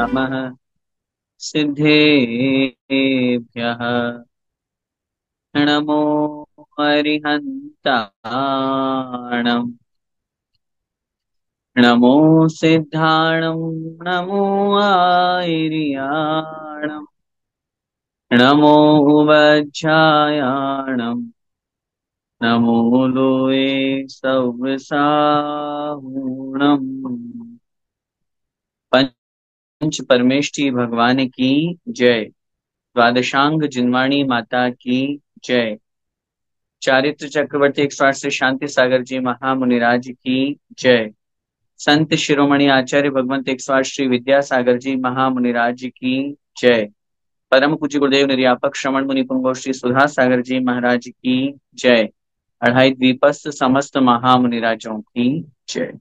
नमः सिद्धेभ्यः। नमो अरिहन्ताणं नमो सिद्धाणं नमो आयर्याणं नमो वज्झायाणं नमो लोये सव्साहुणम्। पंच परमेष्टि भगवान की जय। द्वादशांग जिनवाणी माता की जय। चारित्र चक्रवर्ती 108 श्री शांति सागर जी महामुनिराज की जय। संत शिरोमणि आचार्य भगवंत 108 श्री विद्यासागर जी महामुनिराज की जय। परम पूज्य गुरुदेव निर्यापक श्रवण मुनि पुंगव श्री सुधा सागर जी महाराज की जय। अढ़ाई द्वीपस्थ समस्त महामुनिराजों की जय।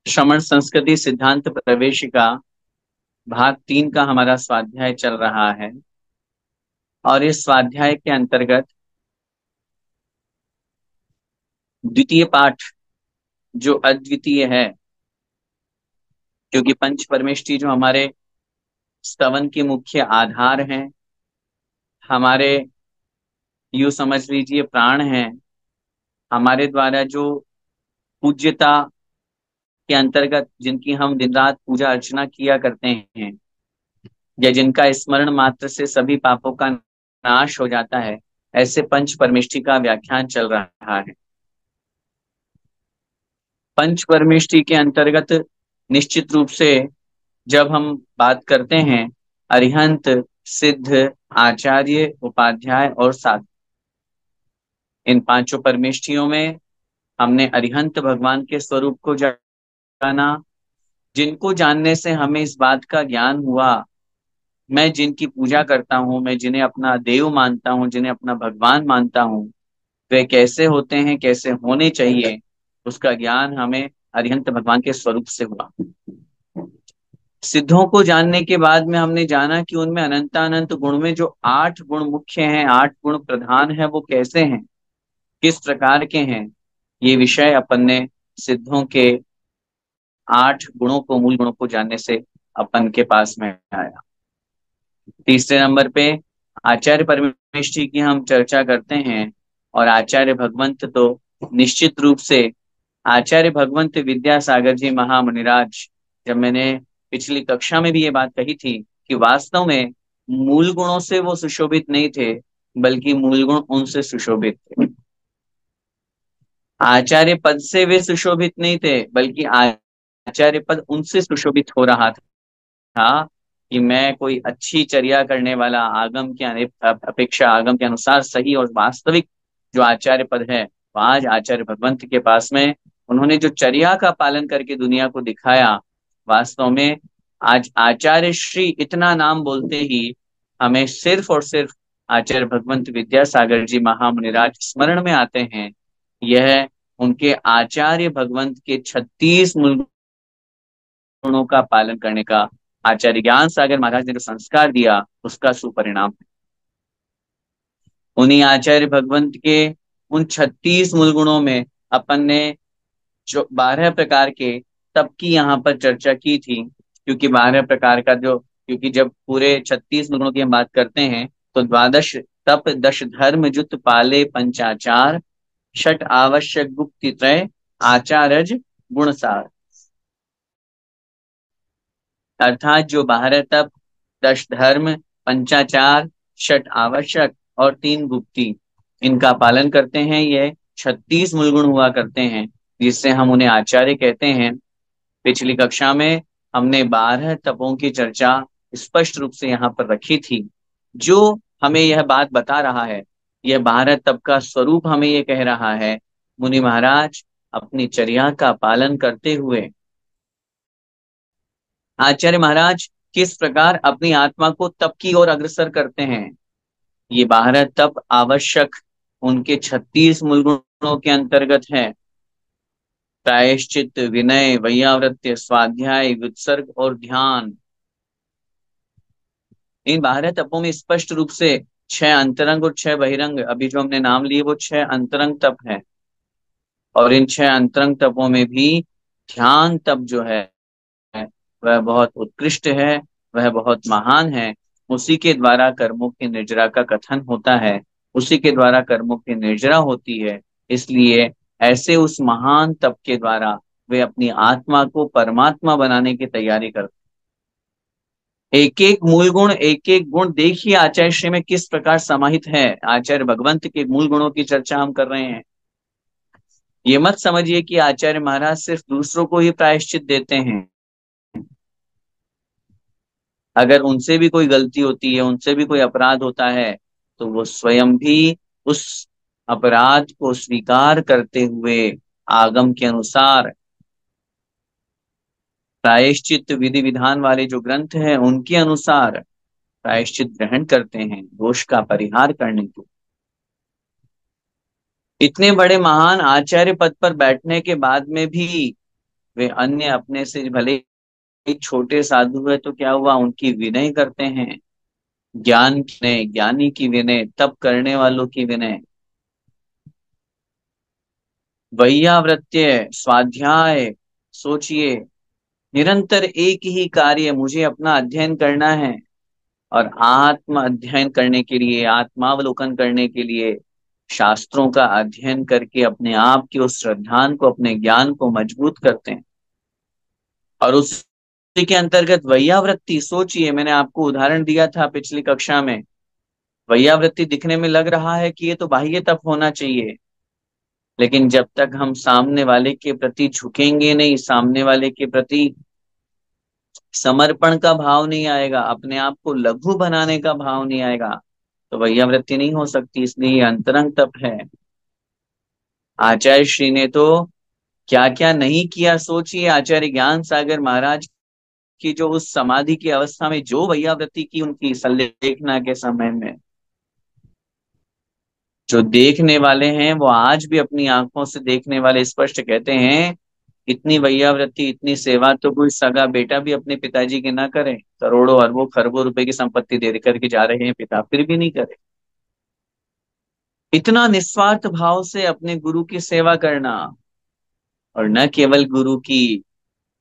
श्रमण संस्कृति सिद्धांत प्रवेशिका भाग 3 का हमारा स्वाध्याय चल रहा है और इस स्वाध्याय के अंतर्गत द्वितीय पाठ जो अद्वितीय है, क्योंकि पंच परमेष्टि जो हमारे स्तवन के मुख्य आधार हैं, हमारे यूं समझ लीजिए प्राण हैं, हमारे द्वारा जो पूज्यता के अंतर्गत जिनकी हम दिन रात पूजा अर्चना किया करते हैं या जिनका स्मरण मात्र से सभी पापों का नाश हो जाता है, ऐसे पंच परमेष्टि का व्याख्यान चल रहा है। पंच परमेष्टि के अंतर्गत निश्चित रूप से जब हम बात करते हैं अरिहंत, सिद्ध, आचार्य, उपाध्याय और साधक, इन पांचों परमेष्टियों में हमने अरिहंत भगवान के स्वरूप को जाना, जिनको जानने से हमें इस बात का ज्ञान हुआ, मैं जिनकी पूजा करता हूँ, मैं जिन्हें अपना देव मानता हूँ, जिन्हें अपना भगवान मानता हूँ, वे कैसे होते हैं, कैसे होने चाहिए, उसका ज्ञान हमें अरिहंत भगवान के स्वरूप से हुआ। सिद्धों को जानने के बाद में हमने जाना कि उनमें अनंतानंत गुण में जो 8 गुण मुख्य हैं, 8 गुण प्रधान है, वो कैसे हैं, किस प्रकार के हैं, ये विषय अपन ने सिद्धों के 8 गुणों को, मूल गुणों को जानने से अपन के पास में आया। तीसरे नंबर पे आचार्य परमेष्टि की हम चर्चा करते हैं और आचार्य भगवंत तो निश्चित रूप से आचार्य भगवंत विद्यासागर जी महामुनिराज, जब मैंने पिछली कक्षा में भी ये बात कही थी कि वास्तव में मूल गुणों से वो सुशोभित नहीं थे, बल्कि मूल गुण उनसे सुशोभित थे। आचार्य पद से वे सुशोभित नहीं थे, बल्कि आचार्य पद उनसे सुशोभित हो रहा था कि मैं कोई अच्छी चर्या करने वाला, आगम के अपेक्षा आगम के अनुसार सही और वास्तविक जो आचार्य पद है, वो आज आचार्य भगवंत के पास में उन्होंने जो चर्या का पालन करके दुनिया को दिखाया, वास्तव में आज आचार्य श्री इतना नाम बोलते ही हमें सिर्फ और सिर्फ आचार्य भगवंत विद्यासागर जी महामुनिराज स्मरण में आते हैं। यह उनके आचार्य भगवंत के 36 मूल गुणों का पालन करने का, आचार्य ज्ञान सागर महाराज ने जो संस्कार दिया, उसका सुपरिणाम है। उन्हीं आचार्य भगवंत के उन 36 मूल गुणों में अपन ने जो 12 प्रकार के तप की यहाँ पर चर्चा की थी, क्योंकि 12 प्रकार का जो, क्योंकि जब पूरे 36 मूल गुणों की हम बात करते हैं तो द्वादश तप, दश धर्म, जुत पाले पंचाचार, षट आवश्यक गुप्ति त्रय, आचारज गुणसार, अर्थात जो 12 तप, 10 धर्म, पंचाचार, षट आवश्यक और 3 गुप्ती, इनका पालन करते हैं, ये 36 मूलगुण हुआ करते हैं, जिससे हम उन्हें आचार्य कहते हैं। पिछली कक्षा में हमने 12 तपों की चर्चा स्पष्ट रूप से यहाँ पर रखी थी, जो हमें यह बात बता रहा है, यह 12 तप का स्वरूप हमें यह कह रहा है, मुनि महाराज अपनी चर्या का पालन करते हुए आचार्य महाराज किस प्रकार अपनी आत्मा को तप की ओर अग्रसर करते हैं। ये 12 तप आवश्यक उनके 36 मूल गुणों के अंतर्गत है। प्रायश्चित, विनय, वैयावृत्य, स्वाध्याय, वित्सर्ग और ध्यान, इन 12 तपों में स्पष्ट रूप से 6 अंतरंग और 6 बहिरंग, अभी जो हमने नाम लिए वो 6 अंतरंग तप है। और इन 6 अंतरंग तपों में भी ध्यान तप जो है वह बहुत उत्कृष्ट है, वह बहुत महान है। उसी के द्वारा कर्मों की निर्जरा का कथन होता है, उसी के द्वारा कर्मों की निर्जरा होती है। इसलिए ऐसे उस महान तप के द्वारा वे अपनी आत्मा को परमात्मा बनाने की तैयारी करते हैं। एक एक मूल गुण, एक एक गुण देखिए आचार्य श्री में किस प्रकार समाहित है। आचार्य भगवंत के मूल गुणों की चर्चा हम कर रहे हैं। ये मत समझिए कि आचार्य महाराज सिर्फ दूसरों को ही प्रायश्चित देते हैं। अगर उनसे भी कोई गलती होती है, उनसे भी कोई अपराध होता है, तो वो स्वयं भी उस अपराध को स्वीकार करते हुए आगम के अनुसार प्रायश्चित विधि विधान वाले जो ग्रंथ हैं उनके अनुसार प्रायश्चित ग्रहण करते हैं दोष का परिहार करने के। इतने बड़े महान आचार्य पद पर बैठने के बाद में भी वे अन्य अपने से भले ही छोटे साधु है तो क्या हुआ, उनकी विनय करते हैं। ज्ञान की विनय, ज्ञानी की विनय, तप करने वालों की विनय। वैयावृत्य, स्वाध्याय, सोचिए, निरंतर एक ही कार्य, मुझे अपना अध्ययन करना है। और आत्म अध्ययन करने के लिए, आत्मावलोकन करने के लिए शास्त्रों का अध्ययन करके अपने आप की उस श्रद्धान को, अपने ज्ञान को मजबूत करते हैं। और उसी के अंतर्गत वैयावृत्ति, सोचिए, मैंने आपको उदाहरण दिया था पिछली कक्षा में। वैयावृत्ति दिखने में लग रहा है कि ये तो बाह्य तप होना चाहिए, लेकिन जब तक हम सामने वाले के प्रति झुकेंगे नहीं, सामने वाले के प्रति समर्पण का भाव नहीं आएगा, अपने आप को लघु बनाने का भाव नहीं आएगा, तो वैयावृत्ति नहीं हो सकती। इसलिए ये अंतरंग तप है। आचार्य श्री ने तो क्या क्या नहीं किया, सोचिए। आचार्य ज्ञान सागर महाराज की जो उस समाधि की अवस्था में जो वैयावृत्ति की उनकी संलेखना के समय में, जो देखने वाले हैं वो आज भी अपनी आंखों से देखने वाले स्पष्ट कहते हैं, इतनी वैयावृत्ति, इतनी सेवा तो कोई सगा बेटा भी अपने पिताजी की ना करे। करोड़ों अरबों खरबों रुपए की संपत्ति दे करके जा रहे हैं पिता, फिर भी नहीं करे। इतना निस्वार्थ भाव से अपने गुरु की सेवा करना। और न केवल गुरु की,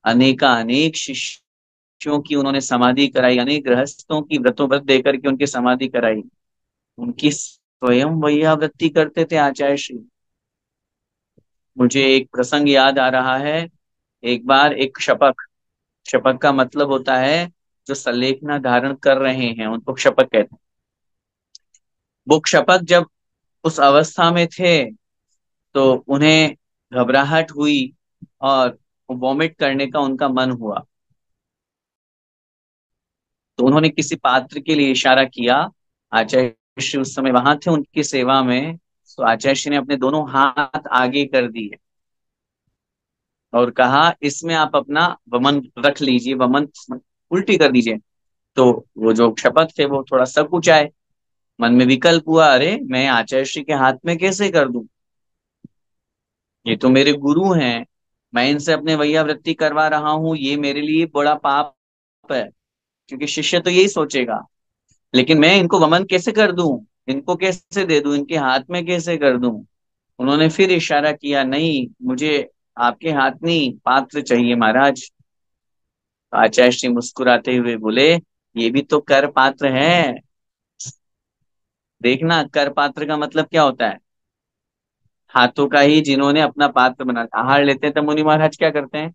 अनेका अनेक शिष्यों की उन्होंने समाधि कराई, अनेक गृहस्थों की व्रतों व्रत देकर के उनकी समाधि कराई। उनकी स्वयं वैयावृत्ति करते थे आचार्य श्री। मुझे एक प्रसंग याद आ रहा है। एक बार एक शपक, शपक का मतलब होता है जो संलेखना धारण कर रहे हैं उनको शपक कहते हैं। वो शपक जब उस अवस्था में थे तो उन्हें घबराहट हुई और वॉमिट करने का उनका मन हुआ। तो उन्होंने किसी पात्र के लिए इशारा किया। आचार्य श्री उस समय वहां थे उनकी सेवा में। तो आचार्य श्री ने अपने दोनों हाथ आगे कर दिए और कहा, इसमें आप अपना वमन रख लीजिए, वमन उल्टी कर दीजिए। तो वो जो शपथ थे वो थोड़ा संकुचाए, मन में विकल्प हुआ, अरे मैं आचार्य श्री के हाथ में कैसे कर दूं, ये तो मेरे गुरु हैं, मैं इनसे अपने वैयावृत्ति करवा रहा हूँ, ये मेरे लिए बड़ा पाप है। क्योंकि शिष्य तो यही सोचेगा, लेकिन मैं इनको वमन कैसे कर दूं, इनको कैसे दे दूं, इनके हाथ में कैसे कर दूं। उन्होंने फिर इशारा किया, नहीं, मुझे आपके हाथ नहीं, पात्र चाहिए महाराज। तो आचार्य श्री मुस्कुराते हुए बोले, ये भी तो कर पात्र है। देखना, कर पात्र का मतलब क्या होता है, हाथों का ही जिन्होंने अपना पात्र बना, आहार लेते हैं तो मुनि महाराज क्या करते हैं,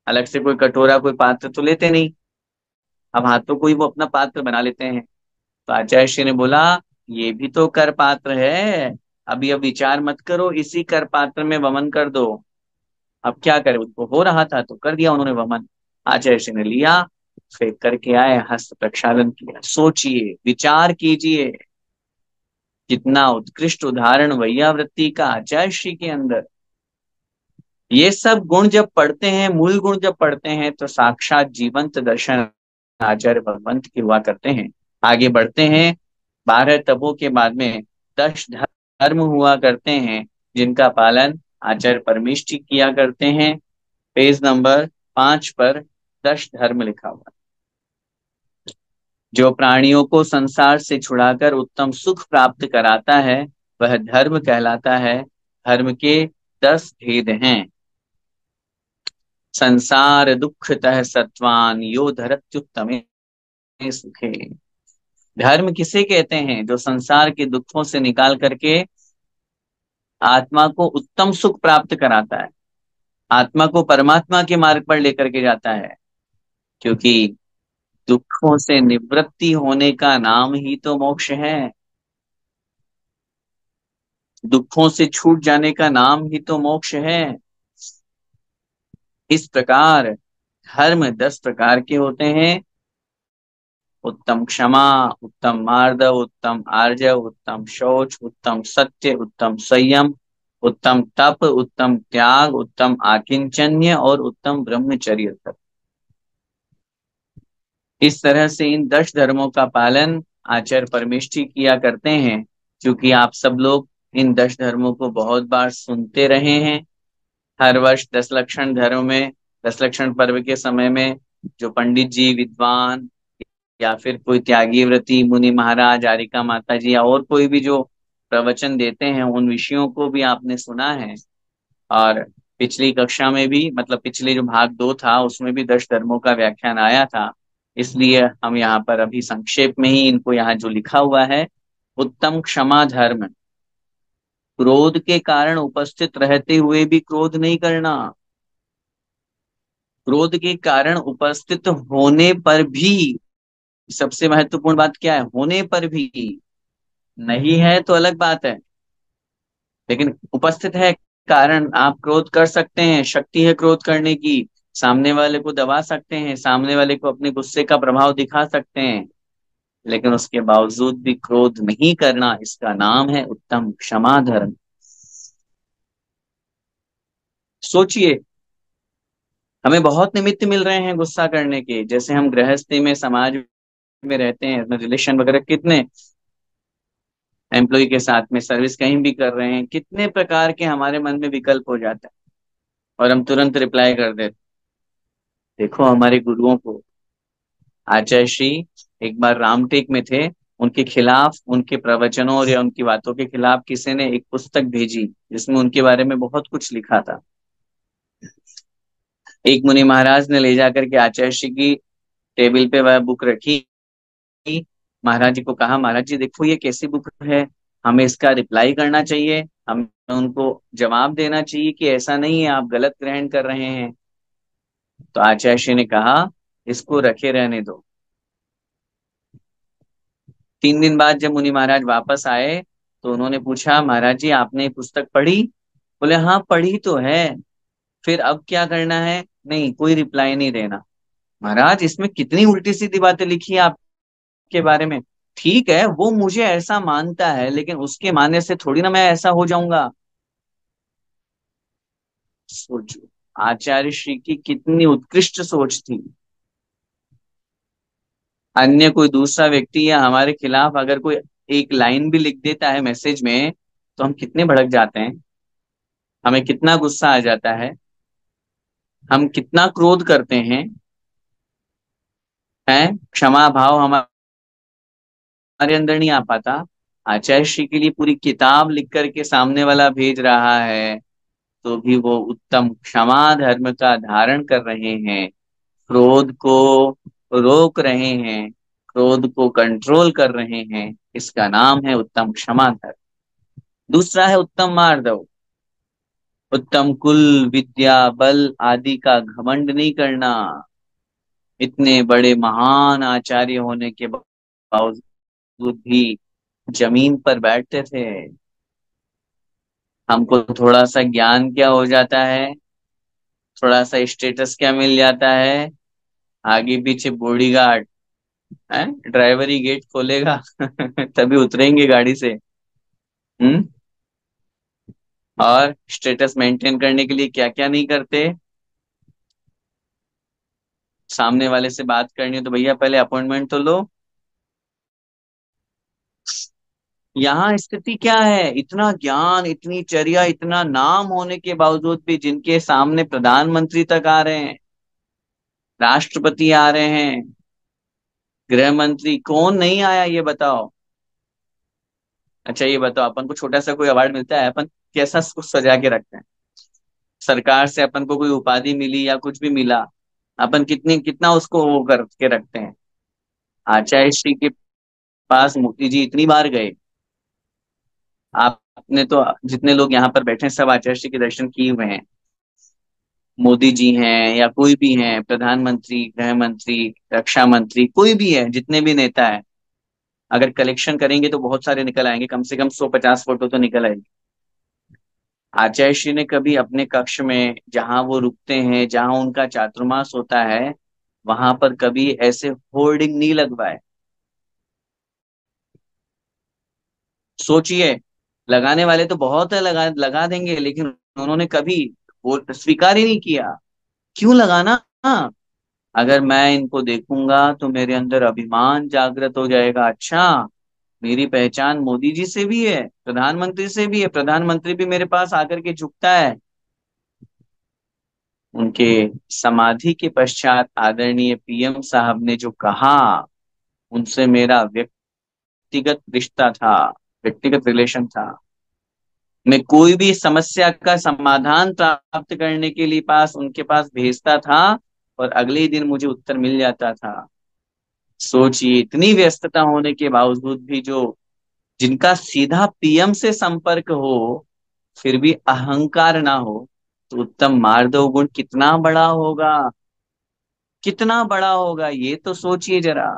अलग से कोई कटोरा कोई पात्र तो लेते नहीं, अब हाथों को ही वो अपना पात्र बना लेते हैं। तो आचार्य श्री ने बोला, ये भी तो कर पात्र है, अभी अब विचार मत करो, इसी कर पात्र में वमन कर दो। अब क्या करे, उनको हो रहा था तो कर दिया उन्होंने वमन। आचार्य श्री ने लिया, फिर करके आए, हस्त प्रक्षालन किया। सोचिए, विचार कीजिए, कितना उत्कृष्ट उदाहरण वैयावृत्ति का आचार्य श्री के अंदर। ये सब गुण जब पढ़ते हैं, मूल गुण जब पढ़ते हैं, तो साक्षात जीवंत दर्शन आचार्य भगवंत के हुआ करते हैं। आगे बढ़ते हैं। 12 तपों के बाद में 10 धर्म हुआ करते हैं, जिनका पालन आचार्य परमेष्ठी किया करते हैं। पेज नंबर 5 पर 10 धर्म लिखा हुआ है। जो प्राणियों को संसार से छुड़ाकर उत्तम सुख प्राप्त कराता है वह धर्म कहलाता है। धर्म के 10 भेद हैं। संसार दुःखतः सत्वान यो धरत्युत्तमे सुखे। धर्म किसे कहते हैं? जो संसार के दुखों से निकाल करके आत्मा को उत्तम सुख प्राप्त कराता है, आत्मा को परमात्मा के मार्ग पर लेकर के जाता है। क्योंकि दुखों से निवृत्ति होने का नाम ही तो मोक्ष है, दुखों से छूट जाने का नाम ही तो मोक्ष है। इस प्रकार धर्म 10 प्रकार के होते हैं। उत्तम क्षमा, उत्तम मार्दव, उत्तम आर्जव, उत्तम शौच, उत्तम सत्य, उत्तम संयम, उत्तम तप, उत्तम त्याग, उत्तम आकिंचन्य और उत्तम ब्रह्मचर्य तप। इस तरह से इन 10 धर्मों का पालन आचार्य परमेष्ठी किया करते हैं। क्योंकि आप सब लोग इन 10 धर्मों को बहुत बार सुनते रहे हैं। हर वर्ष 10 लक्षण धर्म में, 10 लक्षण पर्व के समय में जो पंडित जी, विद्वान या फिर कोई त्यागी व्रती मुनि महाराज, आरिका माता जी या और कोई भी जो प्रवचन देते हैं, उन विषयों को भी आपने सुना है। और पिछली कक्षा में भी, मतलब पिछले जो भाग 2 था, उसमें भी 10 धर्मों का व्याख्यान आया था। इसलिए हम यहाँ पर अभी संक्षेप में ही इनको, यहाँ जो लिखा हुआ है, उत्तम क्षमा धर्म, क्रोध के कारण उपस्थित रहते हुए भी क्रोध नहीं करना, क्रोध के कारण उपस्थित होने पर भी, सबसे महत्वपूर्ण बात क्या है, होने पर भी, नहीं है तो अलग बात है, लेकिन उपस्थित है, कारण आप क्रोध कर सकते हैं, शक्ति है क्रोध करने की, सामने वाले को दबा सकते हैं, सामने वाले को अपने गुस्से का प्रभाव दिखा सकते हैं, लेकिन उसके बावजूद भी क्रोध नहीं करना, इसका नाम है उत्तम क्षमा धर्म। सोचिए, हमें बहुत निमित्त मिल रहे हैं गुस्सा करने के। जैसे हम गृहस्थी में, समाज में रहते हैं, रिलेशन वगैरह, कितने एम्प्लॉय के साथ में सर्विस कहीं भी कर रहे हैं, कितने प्रकार के हमारे मन में विकल्प हो जाता है और हम तुरंत रिप्लाई कर देते। देखो हमारे गुरुओं को, आचार्य श्री एक बार रामटेक में थे, उनके खिलाफ, उनके प्रवचनों और या उनकी बातों के खिलाफ किसी ने एक पुस्तक भेजी जिसमें उनके बारे में बहुत कुछ लिखा था। एक मुनि महाराज ने ले जाकर के आचार्य श्री की टेबल पे वह बुक रखी। महाराज जी को कहा, महाराज जी देखो ये कैसी बुक है, हमें इसका रिप्लाई करना चाहिए, हमें उनको जवाब देना चाहिए कि ऐसा नहीं है, आप गलत ग्रहण कर रहे हैं। तो आचार्य श्री ने कहा, इसको रखे रहने दो। 3 दिन बाद जब मुनि महाराज वापस आए तो उन्होंने पूछा, महाराज जी आपने ये पुस्तक पढ़ी? बोले हाँ पढ़ी तो है। फिर अब क्या करना है? नहीं, कोई रिप्लाई नहीं देना। महाराज इसमें कितनी उल्टी सीधी बातें लिखी है आपके बारे में। ठीक है, वो मुझे ऐसा मानता है, लेकिन उसके मानने से थोड़ी ना मैं ऐसा हो जाऊंगा। सोचो, आचार्य श्री की कितनी उत्कृष्ट सोच थी। अन्य कोई दूसरा व्यक्ति या हमारे खिलाफ अगर कोई एक लाइन भी लिख देता है मैसेज में, तो हम कितने भड़क जाते हैं, हमें कितना गुस्सा आ जाता है, हम कितना क्रोध करते हैं। क्षमा भाव हमारे अंदर नहीं आ पाता। आचार्य श्री के लिए पूरी किताब लिख करके सामने वाला भेज रहा है, तो भी वो उत्तम क्षमा धर्म का धारण कर रहे हैं, क्रोध को रोक रहे हैं, क्रोध को कंट्रोल कर रहे हैं। इसका नाम है उत्तम क्षमा धर्म। दूसरा है उत्तम मार्दव, उत्तम कुल, विद्या, बल आदि का घमंड नहीं करना। इतने बड़े महान आचार्य होने के बावजूद भी जमीन पर बैठते थे। हमको थोड़ा सा ज्ञान क्या हो जाता है, थोड़ा सा स्टेटस क्या मिल जाता है, आगे पीछे बॉडीगार्ड है, ड्राइवर ही गेट खोलेगा तभी उतरेंगे गाड़ी से। हम्म। और स्टेटस मेंटेन करने के लिए क्या क्या नहीं करते। सामने वाले से बात करनी हो तो भैया पहले अपॉइंटमेंट तो लो। यहाँ स्थिति क्या है, इतना ज्ञान, इतनी चर्या, इतना नाम होने के बावजूद भी जिनके सामने प्रधानमंत्री तक आ रहे हैं, राष्ट्रपति आ रहे हैं, गृह मंत्री, कौन नहीं आया ये बताओ। अच्छा ये बताओ, अपन को छोटा सा कोई अवार्ड मिलता है, अपन कैसा उसको सजा के रखते हैं? सरकार से अपन को कोई उपाधि मिली या कुछ भी मिला, अपन कितनी कितना उसको वो करके रखते हैं। आचार्य श्री के पास मोदी जी इतनी बार गए। आपने तो, जितने लोग यहाँ पर बैठे हैं सब आचार्य श्री के दर्शन किए हुए हैं। मोदी जी हैं या कोई भी हैं, प्रधानमंत्री, गृह मंत्री, रक्षा मंत्री, कोई भी है, जितने भी नेता है, अगर कलेक्शन करेंगे तो बहुत सारे निकल आएंगे, कम से कम 150 फोटो तो निकल आएंगे। आचार्य श्री ने कभी अपने कक्ष में जहां वो रुकते हैं, जहां उनका चातुर्मास होता है, वहां पर कभी ऐसे होर्डिंग नहीं लगवाए। सोचिए, लगाने वाले तो बहुत है, लगा लगा देंगे, लेकिन उन्होंने कभी वो स्वीकार ही नहीं किया। क्यों लगाना? हाँ, अगर मैं इनको देखूंगा तो मेरे अंदर अभिमान जागृत हो जाएगा। अच्छा, मेरी पहचान मोदी जी से भी है, प्रधानमंत्री से भी है, प्रधानमंत्री भी मेरे पास आकर के झुकता है। उनके समाधि के पश्चात आदरणीय पीएम साहब ने जो कहा, उनसे मेरा व्यक्तिगत रिश्ता था, व्यक्तिगत रिलेशन था। मैं कोई भी समस्या का समाधान प्राप्त करने के लिए पास उनके पास भेजता था, और अगले ही दिन मुझे उत्तर मिल जाता था। सोचिए, इतनी व्यस्तता होने के बावजूद भी जो, जिनका सीधा पीएम से संपर्क हो, फिर भी अहंकार ना हो, तो उत्तम मार्दव गुण कितना बड़ा होगा, कितना बड़ा होगा, ये तो सोचिए जरा।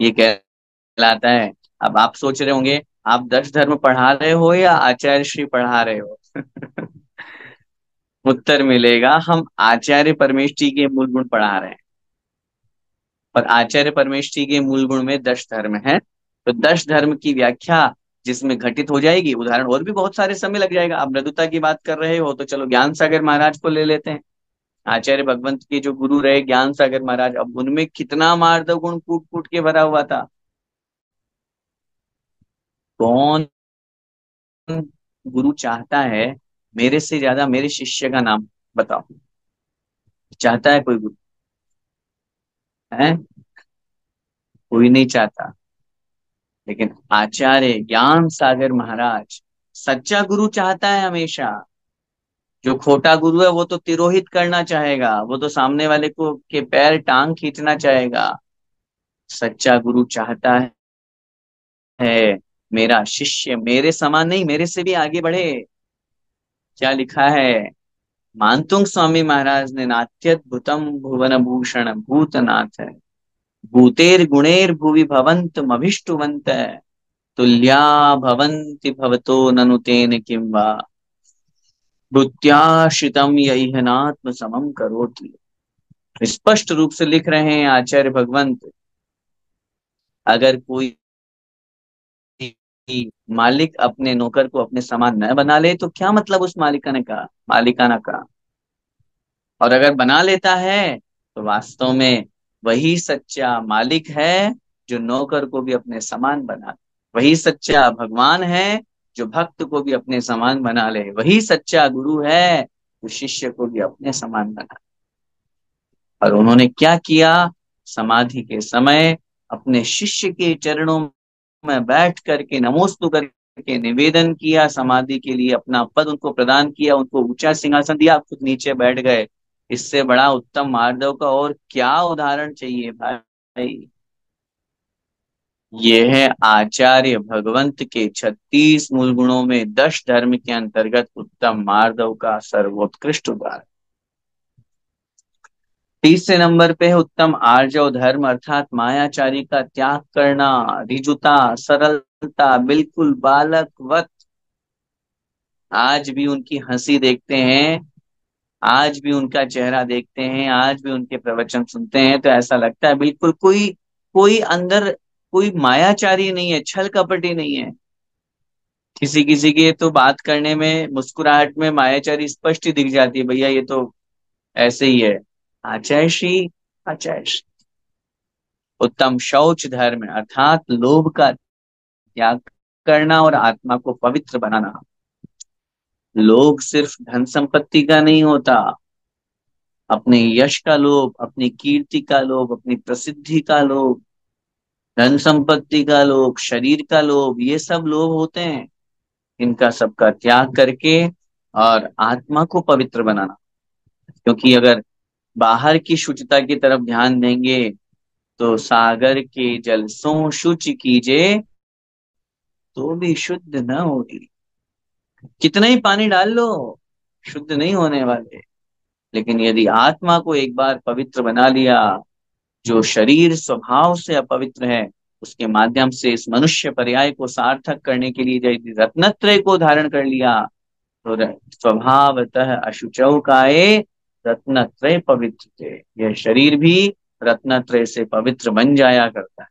ये कहलाता है। अब आप सोच रहे होंगे, आप 10 धर्म पढ़ा रहे हो या आचार्य श्री पढ़ा रहे हो? उत्तर मिलेगा, हम आचार्य परमेश जी के मूल गुण पढ़ा रहे हैं। और आचार्य परमेश जी के मूल गुण में 10 धर्म है, तो 10 धर्म की व्याख्या जिसमें घटित हो जाएगी। उदाहरण और भी बहुत सारे, समय लग जाएगा। आप मृदुता की बात कर रहे हो तो चलो ज्ञान सागर महाराज को ले लेते हैं। आचार्य भगवंत के जो गुरु रहे ज्ञान सागर महाराज, अब उनमें कितना मार्दव गुण कूट कूट के भरा हुआ था। कौन गुरु चाहता है मेरे से ज्यादा मेरे शिष्य का नाम बताओ? चाहता है कोई गुरु? है? कोई नहीं चाहता। लेकिन आचार्य ज्ञान सागर महाराज, सच्चा गुरु चाहता है हमेशा। जो खोटा गुरु है वो तो तिरोहित करना चाहेगा, वो तो सामने वाले को के पैर टांग खींचना चाहेगा। सच्चा गुरु चाहता है मेरा शिष्य मेरे समान नहीं, मेरे से भी आगे बढ़े। क्या लिखा है मानतुंग स्वामी महाराज ने? नात्यद्भुतम भुवन भूषण भूतनाथ है, भूतेर गुणेर भुवि भवंतम अभिष्टुवंत, तुल्या भवन्ति भवतो ननु तेन किं वा, भूत्याश्रितम यैहनात्म समम करोति। स्पष्ट रूप से लिख रहे हैं आचार्य भगवंत, अगर कोई मालिक अपने नौकर को अपने समान न बना ले तो क्या मतलब उस मालिकाना का। और अगर बना लेता है तो वास्तव में वही सच्चा मालिक है, जो नौकर को भी अपने समान बना। वही सच्चा भगवान है, जो भक्त को भी अपने समान बना ले। वही सच्चा गुरु है, जो शिष्य को भी अपने समान बना। और उन्होंने क्या किया? समाधि के समय अपने शिष्य के चरणों में बैठ करके नमोस्तु करके निवेदन किया, समाधि के लिए अपना पद उनको प्रदान किया, उनको ऊंचा सिंहासन दिया, खुद नीचे बैठ गए। इससे बड़ा उत्तम मार्दव का और क्या उदाहरण चाहिए भाई? ये है आचार्य भगवंत के 36 मूल गुणों में 10 धर्म के अंतर्गत उत्तम मार्दव का सर्वोत्कृष्ट उदाहरण। तीसरे नंबर पे है उत्तम आर्जव धर्म, अर्थात मायाचारी का त्याग करना, रिजुता, सरलता, बिल्कुल बालक वत। आज भी उनकी हंसी देखते हैं, आज भी उनका चेहरा देखते हैं, आज भी उनके प्रवचन सुनते हैं, तो ऐसा लगता है बिल्कुल कोई कोई अंदर कोई मायाचारी नहीं है, छल कपटी नहीं है। किसी किसी के तो बात करने में, मुस्कुराहट में मायाचारी स्पष्ट ही दिख जाती है, भैया ये तो ऐसे ही है। आचार्य श्री, आचार्य श्री उत्तम शौच धर्म, अर्थात लोभ का त्याग करना और आत्मा को पवित्र बनाना। लोभ सिर्फ धन संपत्ति का नहीं होता, अपने यश का लोभ, अपनी कीर्ति का लोभ, अपनी प्रसिद्धि का लोभ, धन संपत्ति का लोभ, शरीर का लोभ, ये सब लोभ होते हैं। इनका सबका त्याग करके और आत्मा को पवित्र बनाना। क्योंकि अगर बाहर की शुचिता की तरफ ध्यान देंगे तो सागर के जल सो शुच कीजे तो भी शुद्ध न होगी। कितना ही पानी डाल लो, शुद्ध नहीं होने वाले। लेकिन यदि आत्मा को एक बार पवित्र बना लिया, जो शरीर स्वभाव से अपवित्र है, उसके माध्यम से इस मनुष्य पर्याय को सार्थक करने के लिए यदि रत्नत्रय को धारण कर लिया तो स्वभावतः अशुचौ काये रत्नत्रय पवित्र थे, यह शरीर भी रत्नत्रय से पवित्र बन जाया करता है।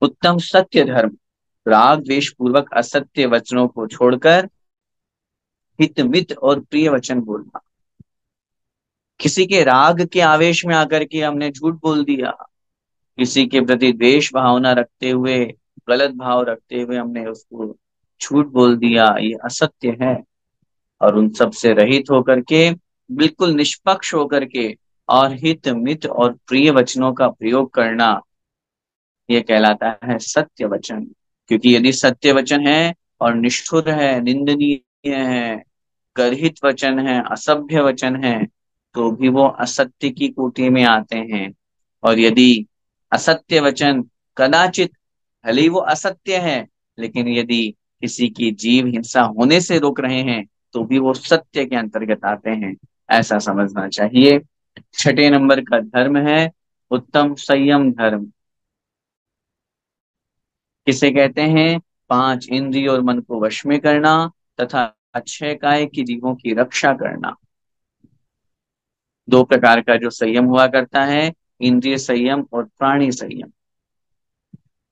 उत्तम सत्य धर्म, राग द्वेष पूर्वक असत्य वचनों को छोड़कर हित मित और प्रिय वचन बोलना। किसी के राग के आवेश में आकर के हमने झूठ बोल दिया, किसी के प्रति द्वेष भावना रखते हुए, गलत भाव रखते हुए हमने उसको झूठ बोल दिया, ये असत्य है। और उन सब से रहित होकर के, बिल्कुल निष्पक्ष होकर के और हित मित और प्रिय वचनों का प्रयोग करना, ये कहलाता है सत्य वचन। क्योंकि यदि सत्य वचन है और निष्ठुर है, निंदनीय है, गर्हित वचन है, असभ्य वचन है, तो भी वो असत्य की कोटि में आते हैं। और यदि असत्य वचन कदाचित, भले ही वो असत्य है, लेकिन यदि किसी की जीव हिंसा होने से रोक रहे हैं तो भी वो सत्य के अंतर्गत आते हैं, ऐसा समझना चाहिए। छठे नंबर का धर्म है उत्तम संयम धर्म। किसे कहते हैं? पांच इंद्रिय और मन को वश में करना तथा छह काय की जीवों की रक्षा करना। दो प्रकार का जो संयम हुआ करता है, इंद्रिय संयम और प्राणी संयम।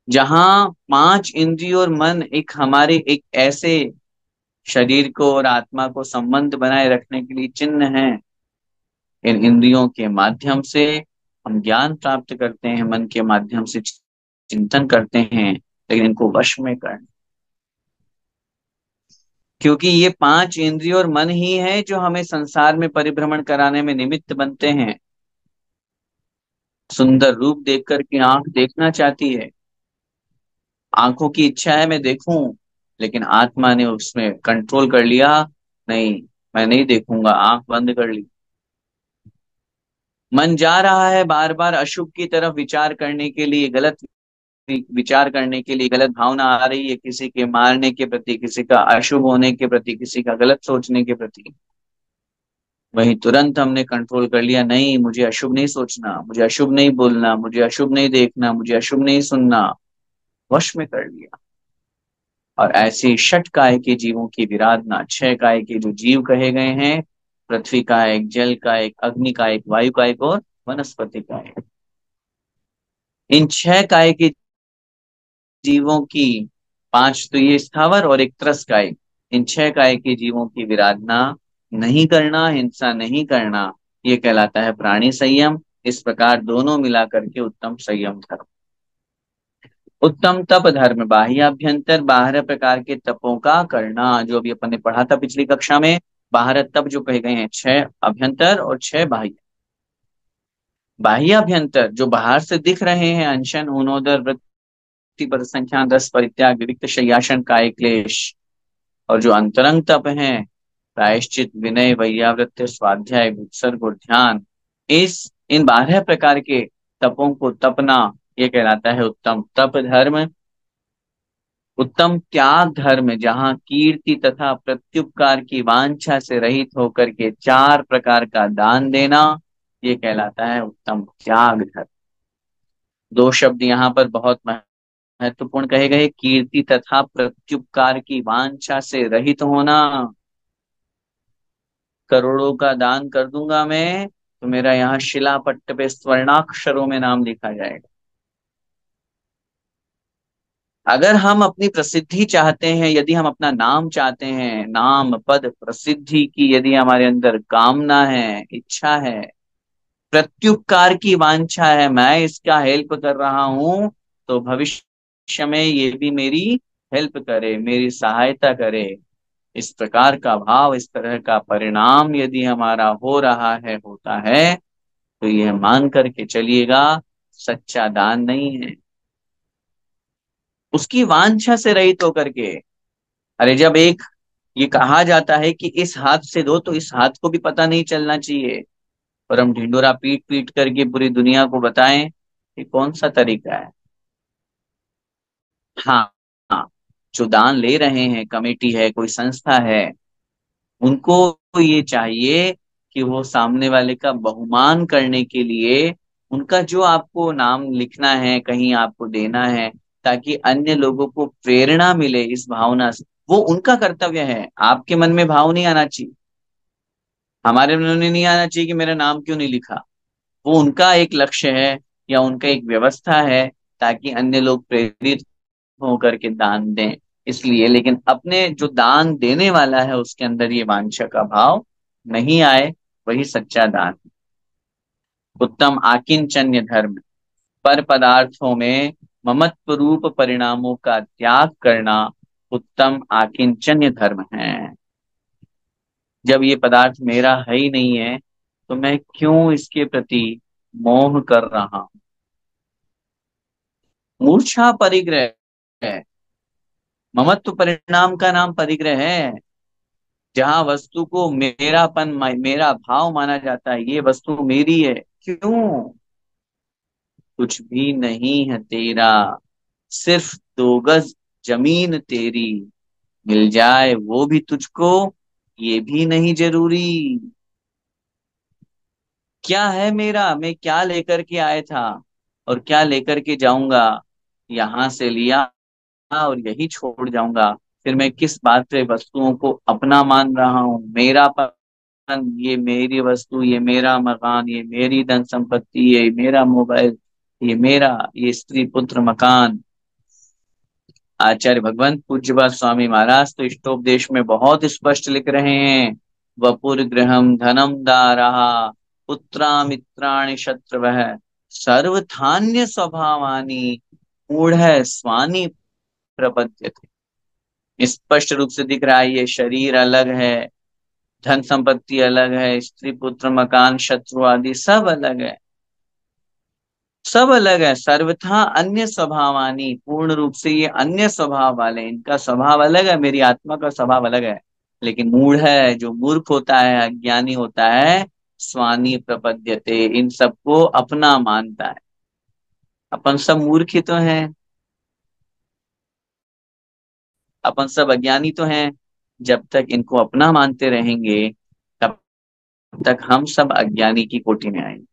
जहां पांच इंद्रिय और मन एक हमारे एक ऐसे शरीर को और आत्मा को संबंध बनाए रखने के लिए चिन्ह है। इन इंद्रियों के माध्यम से हम ज्ञान प्राप्त करते हैं, मन के माध्यम से चिंतन करते हैं, लेकिन इनको वश में करना। क्योंकि ये पांच इंद्रिय और मन ही है जो हमें संसार में परिभ्रमण कराने में निमित्त बनते हैं। सुंदर रूप देख करके आंख देखना चाहती है, आंखों की इच्छा है मैं देखूं, लेकिन आत्मा ने उसमें कंट्रोल कर लिया, नहीं मैं नहीं देखूंगा, आंख बंद कर ली। मन जा रहा है बार बार अशुभ की तरफ विचार करने के लिए, गलत विचार करने के लिए, गलत भावना आ रही है किसी के मारने के प्रति, किसी का अशुभ होने के प्रति, किसी का गलत सोचने के प्रति। वही तुरंत हमने कंट्रोल कर लिया, नहीं मुझे अशुभ नहीं सोचना, मुझे अशुभ नहीं बोलना, मुझे अशुभ नहीं देखना, मुझे अशुभ नहीं सुनना, वश में कर लिया। और ऐसे षट काय के जीवों की विराधना, छह काय के जो जीव कहे गए हैं, पृथ्वी का एक, जल का एक, अग्नि का एक, वायु का एक और वनस्पति का एक, इन छह काय के जीवों की, पांच तो ये स्थावर और एक त्रस काय, इन छह काय के जीवों की विराधना नहीं करना, हिंसा नहीं करना, ये कहलाता है प्राणी संयम। इस प्रकार दोनों मिलाकर के उत्तम संयम धर्म। उत्तम तप धर्म, बाह्याभ्यंतर बारह प्रकार के तपों का करना, जो अभी अपन ने पढ़ा था पिछली कक्षा में। बारह तप जो कहे गए हैं, छह अभ्यंतर और छह बाह्य। बाह्याभ्यंतर जो बाहर से दिख रहे हैं, अनशन, ऊनोदर, वृत्ति, पद संख्या, 10, परित्याग, विविक्त, शय्यासन, काय क्लेश। और जो अंतरंग तप हैं, प्रायश्चित, विनय, वैयावृत्य, स्वाध्याय, उत्सर्ग और ध्यान, इस इन बारह प्रकार के तपों को तपना, ये कहलाता है उत्तम तप धर्म। उत्तम त्याग धर्म, जहाँ कीर्ति तथा प्रत्युपकार की वांछा से रहित होकर के चार प्रकार का दान देना, ये कहलाता है उत्तम त्याग धर्म। दो शब्द यहाँ पर बहुत महत्वपूर्ण कहे गए, कीर्ति तथा प्रत्युपकार की वांछा से रहित होना। करोड़ों का दान कर दूंगा मैं, तो मेरा यहाँ शिलापट्ट पे स्वर्णाक्षरों में नाम लिखा जाएगा। अगर हम अपनी प्रसिद्धि चाहते हैं, यदि हम अपना नाम चाहते हैं, नाम पद प्रसिद्धि की यदि हमारे अंदर कामना है, इच्छा है, प्रत्युपकार की वांछा है, मैं इसका हेल्प कर रहा हूं तो भविष्य में ये भी मेरी हेल्प करे, मेरी सहायता करे, इस प्रकार का भाव, इस तरह का परिणाम यदि हमारा हो रहा है, होता है, तो यह मान करके चलिएगा सच्चा दान नहीं है। उसकी वांछा से रहित होकर के, अरे जब एक ये कहा जाता है कि इस हाथ से दो, तो इस हाथ को भी पता नहीं चलना चाहिए, और हम ढिंडोरा पीट पीट करके पूरी दुनिया को बताएं, ये कौन सा तरीका है। हाँ, हाँ, जो दान ले रहे हैं, कमेटी है, कोई संस्था है, उनको ये चाहिए कि वो सामने वाले का बहुमान करने के लिए उनका जो आपको नाम लिखना है, कहीं आपको देना है, ताकि अन्य लोगों को प्रेरणा मिले इस भावना से, वो उनका कर्तव्य है। आपके मन में भाव नहीं आना चाहिए, हमारे मन में नहीं आना चाहिए कि मेरा नाम क्यों नहीं लिखा। वो उनका एक लक्ष्य है, या उनका एक व्यवस्था है, ताकि अन्य लोग प्रेरित होकर के दान दें। इसलिए, लेकिन अपने जो दान देने वाला है उसके अंदर ये वांछा का भाव नहीं आए, वही सच्चा दान। उत्तम आकिंचन्य धर्म, पर पदार्थों में ममत्व रूप परिणामों का त्याग करना उत्तम आकिंचन्य धर्म है। जब ये पदार्थ मेरा है ही नहीं है, तो मैं क्यों इसके प्रति मोह कर रहा हूं। मूर्छा परिग्रह है, ममत्व परिणाम का नाम परिग्रह है। जहां वस्तु को मेरापन, मेरा भाव माना जाता है, ये वस्तु मेरी है, क्यों। कुछ भी नहीं है तेरा, सिर्फ 2 गज जमीन तेरी, मिल जाए वो भी तुझको, ये भी नहीं जरूरी। क्या है मेरा, मैं क्या लेकर के आया था और क्या लेकर के जाऊंगा। यहां से लिया और यही छोड़ जाऊंगा। फिर मैं किस बात पे वस्तुओं को अपना मान रहा हूँ, मेरा ये मेरी वस्तु, ये मेरा मकान, ये मेरी धन संपत्ति, ये मेरा मोबाइल, ये मेरा, ये स्त्री पुत्र मकान। आचार्य भगवंत पूज्यपाद स्वामी महाराज तो इष्टोपदेश में बहुत स्पष्ट लिख रहे हैं, वपुर गृहम धनम दारहा, पुत्रा मित्राणि शत्रवः, सर्वधान्य स्वभावानि, मूढ़ स्वानि प्रपद्यते। स्पष्ट रूप से दिख रहा है, ये शरीर अलग है, धन संपत्ति अलग है, स्त्री पुत्र मकान शत्रु आदि सब अलग है, सब अलग है। सर्वथा अन्य स्वभावानी, पूर्ण रूप से ये अन्य स्वभाव वाले, इनका स्वभाव अलग है, मेरी आत्मा का स्वभाव अलग है। लेकिन मूढ़ है, जो मूर्ख होता है, अज्ञानी होता है, स्वानी प्रपद्यते, इन सबको अपना मानता है। अपन सब मूर्ख ही तो हैं, अपन सब अज्ञानी तो हैं। जब तक इनको अपना मानते रहेंगे, तब तक हम सब अज्ञानी की कोटि में आएंगे।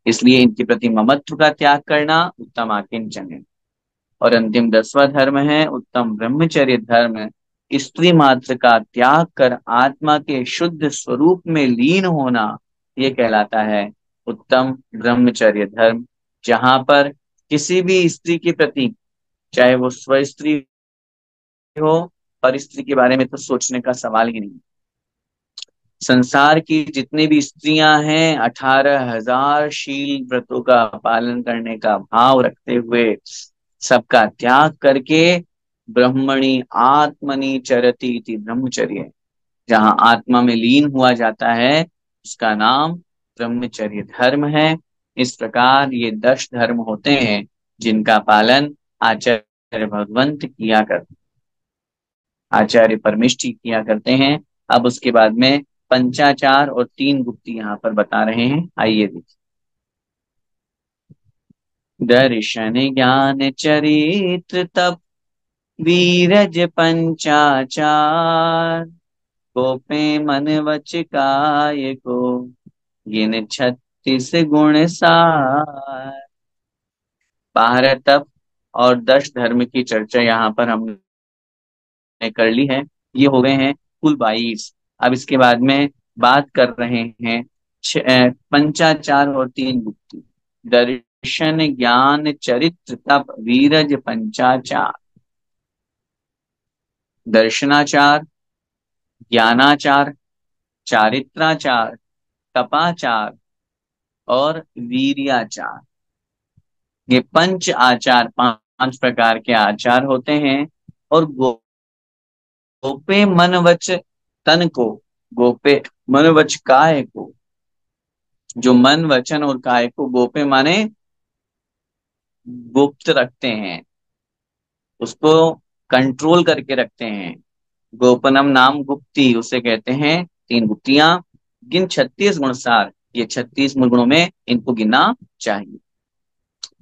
इसलिए इनके प्रति ममत्व का त्याग करना उत्तम आकिंचन है। और अंतिम 10वां धर्म है उत्तम ब्रह्मचर्य धर्म। स्त्री मात्र का त्याग कर आत्मा के शुद्ध स्वरूप में लीन होना, ये कहलाता है उत्तम ब्रह्मचर्य धर्म। जहां पर किसी भी स्त्री के प्रति, चाहे वो स्व स्त्री हो, पर स्त्री के बारे में तो सोचने का सवाल ही नहीं। संसार की जितनी भी स्त्रियां हैं, 18,000 शील व्रतों का पालन करने का भाव रखते हुए, सबका त्याग करके ब्रह्मणि आत्मनि चरति इति ब्रह्मचर्य, जहां आत्मा में लीन हुआ जाता है, उसका नाम ब्रह्मचर्य धर्म है। इस प्रकार ये 10 धर्म होते हैं जिनका पालन आचार्य भगवंत किया करते, आचार्य परमिष्ठी किया करते हैं। अब उसके बाद में पंचाचार और 3 गुप्ती यहाँ पर बता रहे हैं, आइए देखिए। दर्शन ज्ञान चरित्र तप वीरज पंचाचार, गोपे मन वच काय को, गिन 36 गुण सार। 12 तप और 10 धर्म की चर्चा यहाँ पर हमने कर ली है। ये हो गए हैं कुल 22। अब इसके बाद में बात कर रहे हैं पंचाचार और 3 गुप्ती। दर्शन ज्ञान चरित्र तप वीरज पंचाचार। दर्शनाचार, ज्ञानाचार, चारित्राचार, तपाचार और वीर्याचार, ये पंच आचार, 5 प्रकार के आचार होते हैं। और गोपे मन वच तन को, गोपे मन वच काय को, जो मन वचन और काय को गोपे माने गुप्त रखते हैं, उसको कंट्रोल करके रखते हैं, गोपनम नाम गुप्ती, उसे कहते हैं तीन गुप्तियां। गिन 36 गुण सार, ये 36 गुणों में इनको गिनना चाहिए।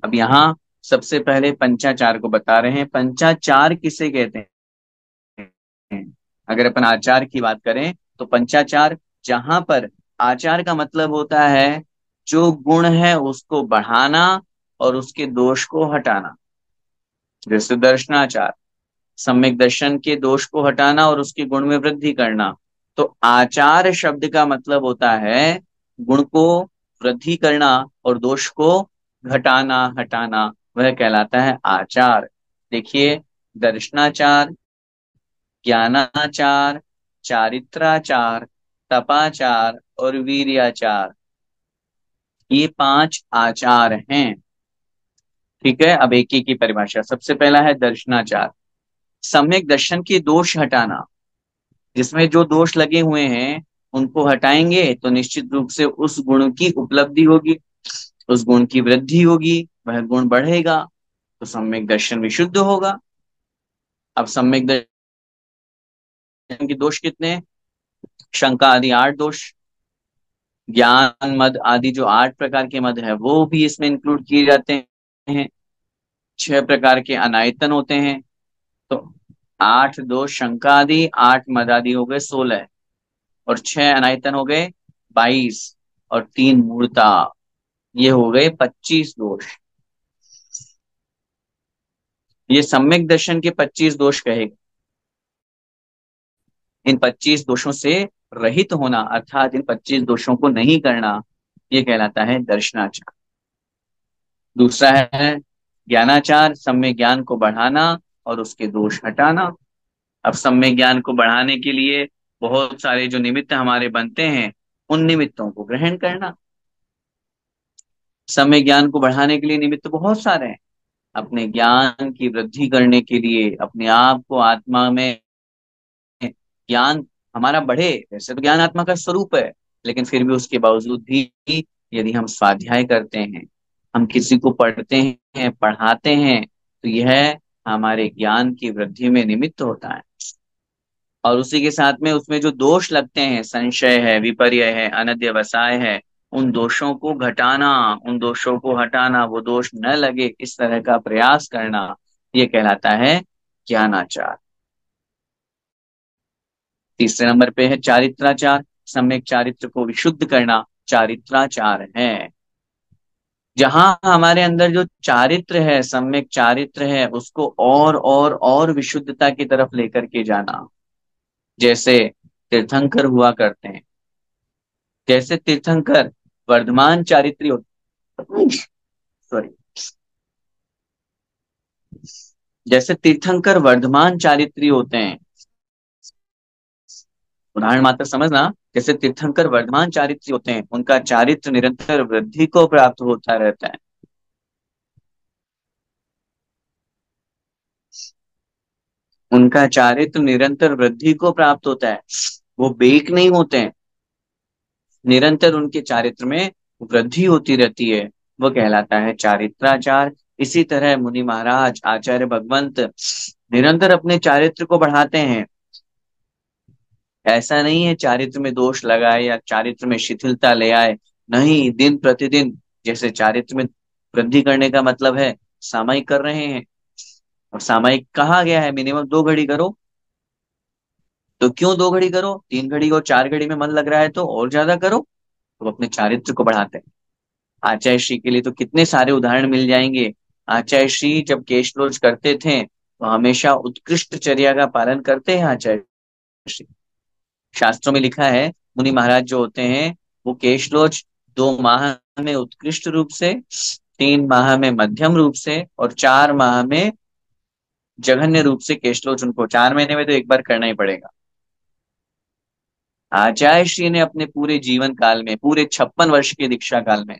अब यहाँ सबसे पहले पंचाचार को बता रहे हैं। पंचाचार किसे कहते हैं? अगर अपन आचार की बात करें तो पंचाचार, जहां पर आचार का मतलब होता है जो गुण है उसको बढ़ाना और उसके दोष को हटाना। जैसे दर्शनाचार, सम्यक दर्शन के दोष को हटाना और उसके गुण में वृद्धि करना। तो आचार शब्द का मतलब होता है गुण को वृद्धि करना और दोष को घटाना, हटाना, वह कहलाता है आचार। देखिए, दर्शनाचार, ज्ञानाचार, चारित्राचार, तपाचार और वीर्याचार, ये पांच आचार हैं। ठीक है, अब एक एक की परिभाषा। सबसे पहला है दर्शनाचार, सम्यक दर्शन के दोष हटाना। जिसमें जो दोष लगे हुए हैं उनको हटाएंगे तो निश्चित रूप से उस गुण की उपलब्धि होगी, उस गुण की वृद्धि होगी, वह गुण बढ़ेगा, तो सम्यक दर्शन विशुद्ध होगा। अब सम्यक दर्शन के दोष कितने हैं? शंका आदि 8 दोष, ज्ञान मद आदि जो 8 प्रकार के मद है वो भी इसमें इंक्लूड किए जाते हैं। 6 प्रकार के अनायतन होते हैं। तो 8 दोष शंका आदि, 8 मद आदि हो गए 16, और 6 अनायतन हो गए 22, और 3 मूर्ता, ये हो गए 25 दोष। ये सम्यक दर्शन के 25 दोष कहे। इन 25 दोषों से रहित होना, अर्थात इन 25 दोषों को नहीं करना, ये कहलाता है दर्शनाचार। दूसरा है ज्ञानाचार, सम्यक ज्ञान को बढ़ाना और उसके दोष हटाना। अब सम्यक ज्ञान को बढ़ाने के लिए बहुत सारे जो निमित्त हमारे बनते हैं, उन निमित्तों को ग्रहण करना। सम्यक ज्ञान को बढ़ाने के लिए निमित्त बहुत सारे हैं। अपने ज्ञान की वृद्धि करने के लिए, अपने आप को आत्मा में ज्ञान हमारा बढ़े। वैसे तो ज्ञान आत्मा का स्वरूप है, लेकिन फिर भी उसके बावजूद भी यदि हम स्वाध्याय करते हैं, हम किसी को पढ़ते हैं, पढ़ाते हैं, तो यह हमारे ज्ञान की वृद्धि में निमित्त होता है। और उसी के साथ में उसमें जो दोष लगते हैं, संशय है, विपर्य है, अनध्यवसाय है, उन दोषों को घटाना, उन दोषों को हटाना, वो दोष न लगे इस तरह का प्रयास करना, ये कहलाता है ज्ञानाचार। तीसरे नंबर पे है चारित्राचार, सम्यक चारित्र को विशुद्ध करना चारित्राचार है। जहां हमारे अंदर जो चारित्र है, सम्यक चारित्र है, उसको और विशुद्धता की तरफ लेकर के जाना। जैसे तीर्थंकर हुआ करते हैं, जैसे तीर्थंकर वर्धमान चारित्री होते, सॉरी, जैसे तीर्थंकर वर्धमान चारित्री होते हैं। उदाहरण मात्र समझना, जैसे तीर्थंकर वर्धमान चारित्री होते हैं, उनका चारित्र निरंतर वृद्धि को प्राप्त होता रहता है। उनका चारित्र निरंतर वृद्धि को प्राप्त होता है, वो बेक नहीं होते हैं, निरंतर उनके चारित्र में वृद्धि होती रहती है, वो कहलाता है चारित्राचार। इसी तरह मुनि महाराज, आचार्य भगवंत निरंतर अपने चारित्र को बढ़ाते हैं। ऐसा नहीं है चारित्र में दोष लगाए या चारित्र में शिथिलता ले आए, नहीं, दिन प्रतिदिन जैसे चारित्र में वृद्धि करने का मतलब है सामयिक कर रहे हैं। और सामयिक कहा गया है मिनिमम 2 घड़ी करो, तो क्यों 2 घड़ी करो, 3 घड़ी और 4 घड़ी में मन लग रहा है तो और ज्यादा करो। तो अपने चारित्र को बढ़ाते हैं। आचार्य श्री के लिए तो कितने सारे उदाहरण मिल जाएंगे। आचार्य श्री जब केशलोच करते थे तो हमेशा उत्कृष्ट चर्या का पालन करते हैं आचार्य श्री। शास्त्रों में लिखा है मुनि महाराज जो होते हैं वो केशलोच 2 माह में उत्कृष्ट रूप से, 3 माह में मध्यम रूप से और 4 माह में जघन्य रूप से केशलोच उनको 4 महीने में तो एक बार करना ही पड़ेगा। आचार्य श्री ने अपने पूरे जीवन काल में, पूरे 56 वर्ष के दीक्षा काल में,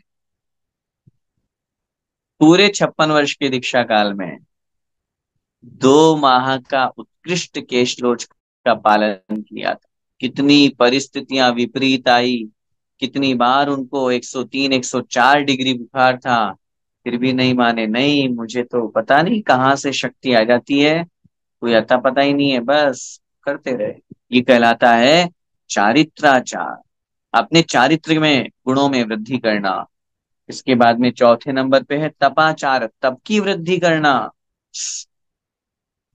पूरे 56 वर्ष के दीक्षा काल में 2 माह का उत्कृष्ट केशलोच का पालन किया था। कितनी परिस्थितियां विपरीत आई, कितनी बार उनको 103 104 डिग्री बुखार था, फिर भी नहीं माने। नहीं, मुझे तो पता नहीं कहाँ से शक्ति आ जाती है, कोई अता पता ही नहीं है, बस करते रहे। ये कहलाता है चारित्राचार, अपने चारित्र में गुणों में वृद्धि करना। इसके बाद में चौथे नंबर पे है तपाचार, तप की वृद्धि करना।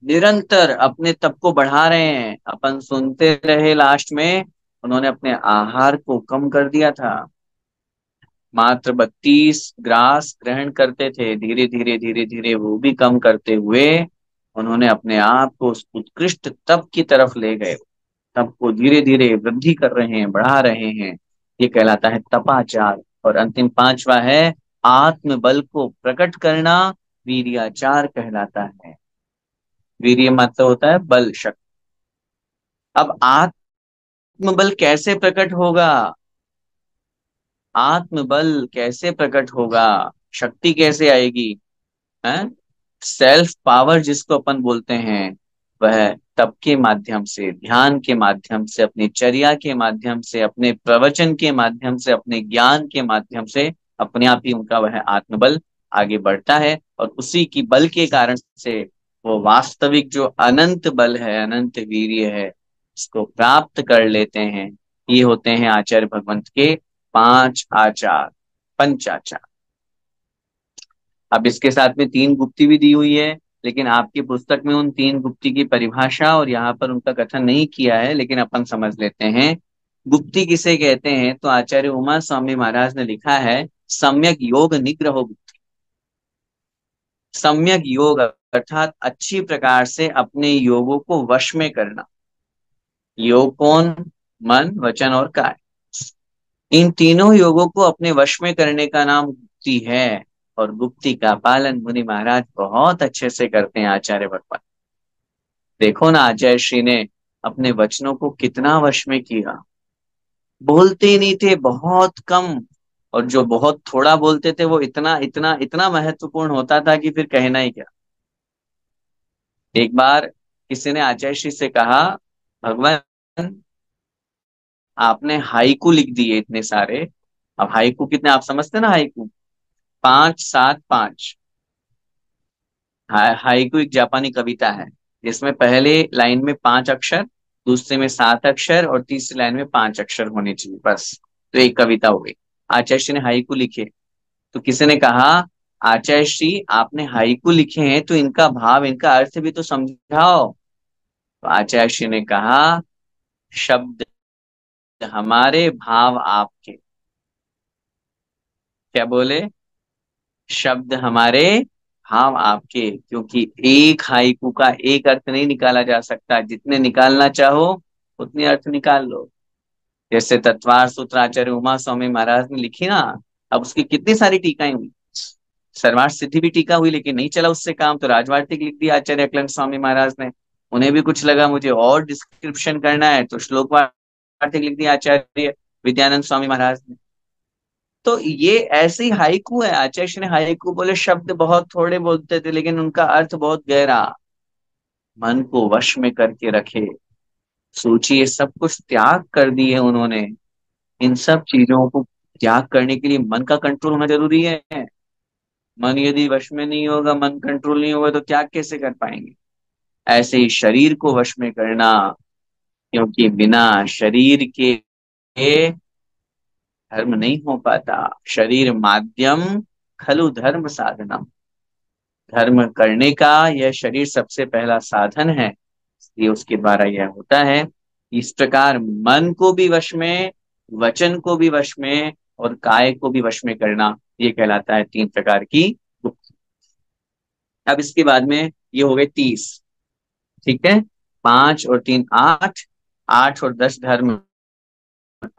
निरंतर अपने तप को बढ़ा रहे हैं। अपन सुनते रहे लास्ट में उन्होंने अपने आहार को कम कर दिया था। मात्र 32 ग्रास ग्रहण करते थे, धीरे धीरे धीरे धीरे वो भी कम करते हुए उन्होंने अपने आप को उस उत्कृष्ट तप की तरफ ले गए। तप को धीरे धीरे वृद्धि कर रहे हैं, बढ़ा रहे हैं। ये कहलाता है तपाचार। और अंतिम पांचवा है आत्म बल को प्रकट करना, वीर्याचार कहलाता है। वीर्य मतलब होता है बल, शक्ति। अब आत्म बल कैसे प्रकट होगा? आत्म बल कैसे प्रकट होगा, शक्ति कैसे आएगी? है सेल्फ पावर जिसको अपन बोलते हैं, वह तप के माध्यम से, ध्यान के माध्यम से, अपनी चर्या के माध्यम से, अपने प्रवचन के माध्यम से, अपने ज्ञान के माध्यम से अपने आप ही उनका वह आत्मबल आगे बढ़ता है। और उसी की बल के कारण से वो वास्तविक जो अनंत बल है, अनंत वीर्य है, इसको प्राप्त कर लेते हैं। ये होते हैं आचार्य भगवंत के पांच आचार, पंचाचार। अब इसके साथ में तीन गुप्ती भी दी हुई है, लेकिन आपकी पुस्तक में उन तीन गुप्ती की परिभाषा और यहाँ पर उनका कथन नहीं किया है, लेकिन अपन समझ लेते हैं। गुप्ती किसे कहते हैं? तो आचार्य उमा स्वामी महाराज ने लिखा है सम्यक योग निग्रह गुप्ती। सम्यक योग अर्थात अच्छी प्रकार से अपने योगों को वश में करना। योग कौन? मन, वचन और काय। इन तीनों योगों को अपने वश में करने का नाम गुप्ती है। और गुप्ती का पालन मुनि महाराज बहुत अच्छे से करते हैं, आचार्य भगवान। देखो ना आचार्य श्री ने अपने वचनों को कितना वश में किया। बोलते ही नहीं थे, बहुत कम। और जो बहुत थोड़ा बोलते थे वो इतना इतना इतना महत्वपूर्ण होता था कि फिर कहना ही क्या। एक बार किसी ने आचार्य श्री से कहा, भगवान आपने हाइकू लिख दिए इतने सारे। अब हाइकू कितने आप समझते ना? हाइकू 5 7 5। हाइकू एक जापानी कविता है जिसमें पहले लाइन में 5 अक्षर, दूसरे में 7 अक्षर और तीसरी लाइन में 5 अक्षर होने चाहिए बस। तो एक कविता हो गई। आचार्य श्री ने हाइकू लिखे। तो किसी ने कहा, आचार्य श्री आपने हाइकू लिखे हैं तो इनका भाव, इनका अर्थ भी तो समझाओ। तो आचार्य श्री ने कहा, शब्द हमारे, भाव आपके। क्या बोले? शब्द हमारे, भाव आपके। क्योंकि एक हाइकू का एक अर्थ नहीं निकाला जा सकता, जितने निकालना चाहो उतने अर्थ निकाल लो। जैसे तत्वार सूत्र आचार्य उमा स्वामी महाराज ने लिखी ना, अब उसकी कितनी सारी टीकाएं हुई। सर्वार्थ सिद्धि भी टीका हुई, लेकिन नहीं चला उससे काम, तो राजवार्तिक लिख दिया आचार्य अक्लांत स्वामी महाराज ने। उन्हें भी कुछ लगा मुझे और डिस्क्रिप्शन करना है, तो श्लोक वार्तिक लिख दिया आचार्य विद्यानंद स्वामी महाराज ने। तो ये ऐसे ही हाइकू है। आचार्य ने हाइकू बोले, शब्द बहुत थोड़े बोलते थे लेकिन उनका अर्थ बहुत गहरा। मन को वश में करके रखे। सोचिए, सब कुछ त्याग कर दिए उन्होंने। इन सब चीजों को त्याग करने के लिए मन का कंट्रोल होना जरूरी है। मन यदि वश में नहीं होगा, मन कंट्रोल नहीं होगा, तो त्याग कैसे कर पाएंगे? ऐसे ही शरीर को वश में करना, क्योंकि बिना शरीर के धर्म नहीं हो पाता। शरीर माध्यम खलु धर्म साधनम। धर्म करने का यह शरीर सबसे पहला साधन है, इसलिए उसके द्वारा यह होता है। इस प्रकार मन को भी वश में, वचन को भी वश में और काय को भी वश में करना, ये कहलाता है 3 प्रकार की गुप्त। अब इसके बाद में ये हो गए 30। ठीक है, 5 और 3 8, 8 और 10 धर्म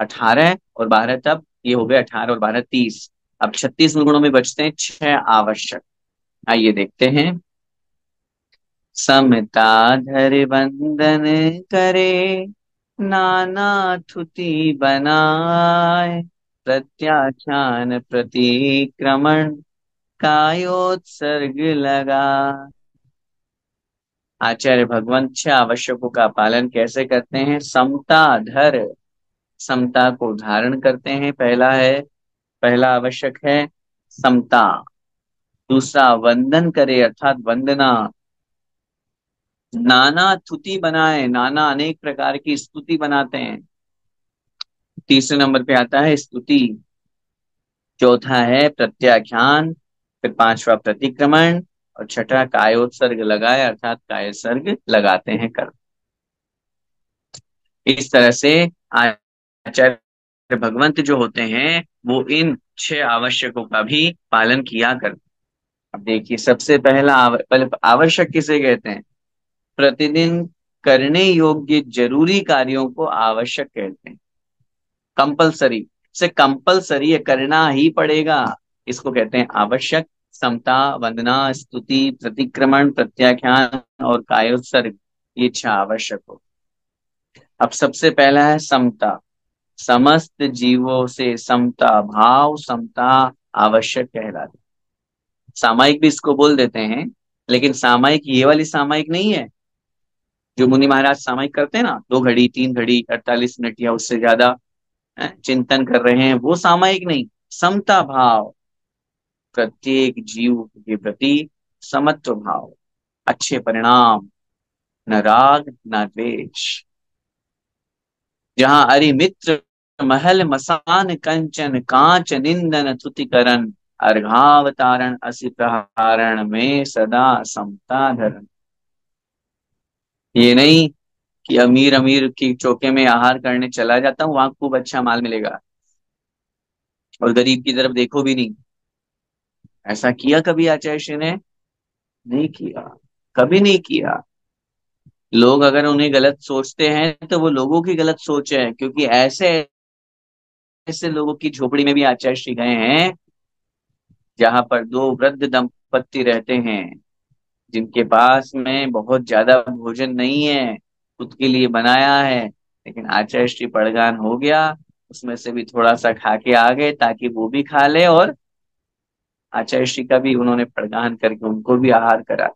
18 और 12 तप, ये हो गए 18 और 12 30। अब 36 गुणों में बचते हैं 6 आवश्यक। आइए देखते हैं। समता धर बंधन करे, नाना थुति बनाए, प्रत्याख्यान प्रतिक्रमण कायोत्सर्ग लगा। आचार्य भगवंत 6 आवश्यकों का पालन कैसे करते हैं? समता धर, समता को धारण करते हैं। पहला आवश्यक है समता। दूसरा वंदन करे अर्थात वंदना, नाना स्तुति बनाए, नाना अनेक प्रकार की स्तुति बनाते हैं। तीसरे नंबर पे आता है स्तुति। चौथा है प्रत्याख्यान। फिर पांचवा प्रतिक्रमण। और छठा कायोत्सर्ग लगाए, अर्थात कायोत्सर्ग लगाते हैं कर्म। इस तरह से आचार्य भगवंत जो होते हैं वो इन 6 आवश्यकों का भी पालन किया करते। अब देखिए, सबसे पहला पहले आवश्यक किसे कहते हैं? प्रतिदिन करने योग्य जरूरी कार्यों को आवश्यक कहते हैं। कंपलसरी से कंपलसरी है, करना ही पड़ेगा, इसको कहते हैं आवश्यक। समता, वंदना, स्तुति, प्रतिक्रमण, प्रत्याख्यान और कायोत्सर्ग, ये 6 आवश्यक हो। अब सबसे पहला है समता। समस्त जीवों से समता भाव, समता आवश्यक कहलाती। सामायिक भी इसको बोल देते हैं, लेकिन सामायिक ये वाली सामायिक नहीं है जो मुनि महाराज सामायिक करते हैं ना, 2 घड़ी 3 घड़ी 48 मिनट या उससे ज्यादा चिंतन कर रहे हैं, वो सामायिक नहीं। समता भाव, प्रत्येक जीव के प्रति समत्व भाव, अच्छे परिणाम, न राग न द्वेष। जहां अरिमित्र महल मसान कंचन, कांच निंदन तुतिकरण, अर्घावतारण असि प्रहारण में सदा समता धरण। ये नहीं कि अमीर अमीर की चौके में आहार करने चला जाता हूँ, वहां खूब अच्छा माल मिलेगा, और गरीब की तरफ देखो भी नहीं। ऐसा किया कभी आचार्य श्री ने? नहीं किया, कभी नहीं किया। लोग अगर उन्हें गलत सोचते हैं तो वो लोगों की गलत सोच है, क्योंकि ऐसे ऐसे लोगों की झोपड़ी में भी आचार्य श्री गए हैं जहां पर 2 वृद्ध दंपत्ति रहते हैं, जिनके पास में बहुत ज्यादा भोजन नहीं है, खुद के लिए बनाया है, लेकिन आचार्य श्री पड़गान हो गया, उसमें से भी थोड़ा सा खा के आ गए ताकि वो भी खा ले, और आचार्य श्री का भी उन्होंने पड़गान करके उनको भी आहार करा।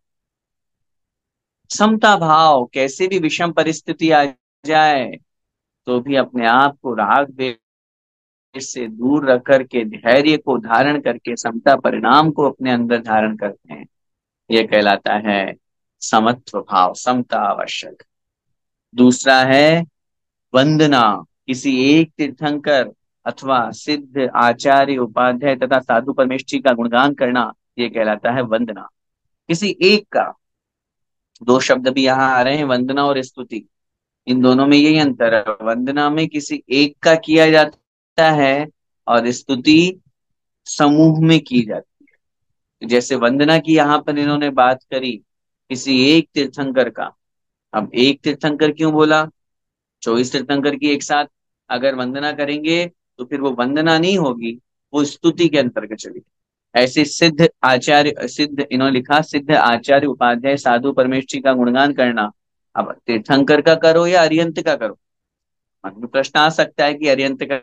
समता भाव, कैसे भी विषम परिस्थिति आ जाए तो भी अपने आप को राग द्वेष से दूर रख करके, धैर्य को धारण करके, समता परिणाम को अपने अंदर धारण करते हैं। यह कहलाता है समत्व भाव, समता आवश्यक। दूसरा है वंदना। किसी एक तीर्थंकर अथवा सिद्ध आचार्य उपाध्याय तथा साधु परमेष्ठी का गुणगान करना, यह कहलाता है वंदना। किसी एक का, 2 शब्द भी यहाँ आ रहे हैं, वंदना और स्तुति, इन दोनों में यही अंतर है। वंदना में किसी एक का किया जाता है और स्तुति समूह में की जाती है। जैसे वंदना की यहाँ पर इन्होंने बात करी किसी एक तीर्थंकर का। अब एक तीर्थंकर क्यों बोला? 24 तीर्थंकर की एक साथ अगर वंदना करेंगे तो फिर वो वंदना नहीं होगी, वो स्तुति के अंतर्गत चलेगी। ऐसे सिद्ध आचार्य, सिद्ध इन्होंने लिखा सिद्ध आचार्य उपाध्याय साधु परमेष्ठी का गुणगान करना। अब तीर्थंकर का करो या अरिहंत का करो? मन में प्रश्न आ सकता है कि अरिहंत का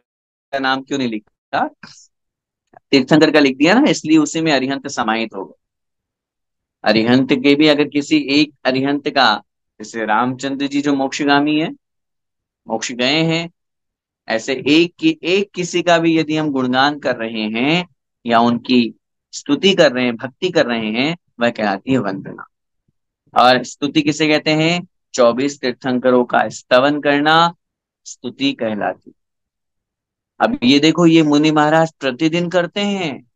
नाम क्यों नहीं लिखा, तीर्थंकर का लिख दिया ना, इसलिए उसी में अरिहंत समाहित होगा। अरिहंत के भी अगर किसी एक अरिहंत का, जैसे रामचंद्र जी जो मोक्षगामी है, मोक्ष गए हैं, ऐसे एक किसी का भी यदि हम गुणगान कर रहे हैं या उनकी स्तुति कर रहे हैं, भक्ति कर रहे हैं, वह कहलाती है वंदना। और स्तुति किसे कहते हैं? 24 तीर्थंकरों का स्तवन करना स्तुति कहलाती। अब ये देखो, ये मुनि महाराज प्रतिदिन करते हैं,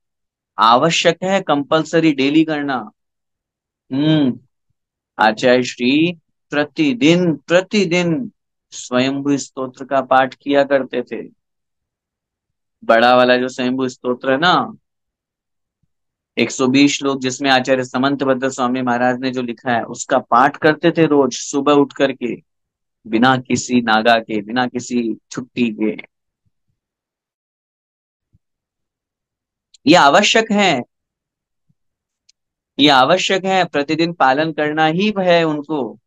आवश्यक है, कंपलसरी डेली करना। हम्म। आचार्य श्री प्रतिदिन प्रतिदिन स्वयंभू स्तोत्र का पाठ किया करते थे। बड़ा वाला जो स्वयंभू स्तोत्र है ना, 120 श्लोक, जिसमें आचार्य समंत भद्र स्वामी महाराज ने जो लिखा है, उसका पाठ करते थे रोज सुबह उठ करके, बिना किसी नागा के, बिना किसी छुट्टी के। ये आवश्यक है, ये आवश्यक है, प्रतिदिन पालन करना ही है उनको।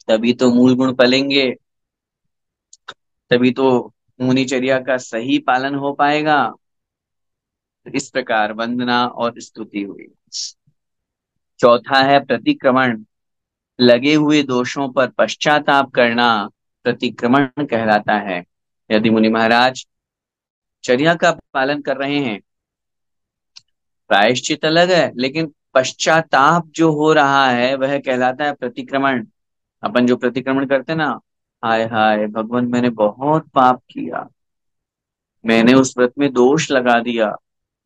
तभी तो मूल गुण पलेंगे, तभी तो मुनिचर्या का सही पालन हो पाएगा। इस प्रकार वंदना और स्तुति हुई। चौथा है प्रतिक्रमण। लगे हुए दोषों पर पश्चाताप करना प्रतिक्रमण कहलाता है। यदि मुनि महाराज चर्या का पालन कर रहे हैं, प्रायश्चित अलग है, लेकिन पश्चाताप जो हो रहा है वह कहलाता है प्रतिक्रमण। अपन जो प्रतिक्रमण करते हैं ना, हाय हाय भगवान मैंने बहुत पाप किया, मैंने उस व्रत में दोष लगा दिया,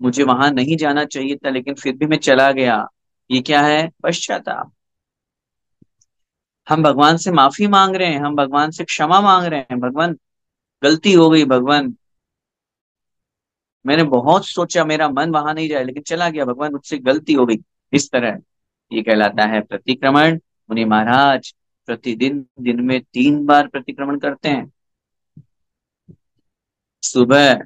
मुझे वहां नहीं जाना चाहिए था लेकिन फिर भी मैं चला गया। ये क्या है? पश्चाताप। हम भगवान से माफी मांग रहे हैं, हम भगवान से क्षमा मांग रहे हैं, भगवान गलती हो गई, भगवान मैंने बहुत सोचा मेरा मन वहां नहीं जाए लेकिन चला गया, भगवान मुझसे गलती हो गई। इस तरह ये कहलाता है प्रतिक्रमण। मुनि महाराज प्रतिदिन दिन में 3 बार प्रतिक्रमण करते हैं। सुबह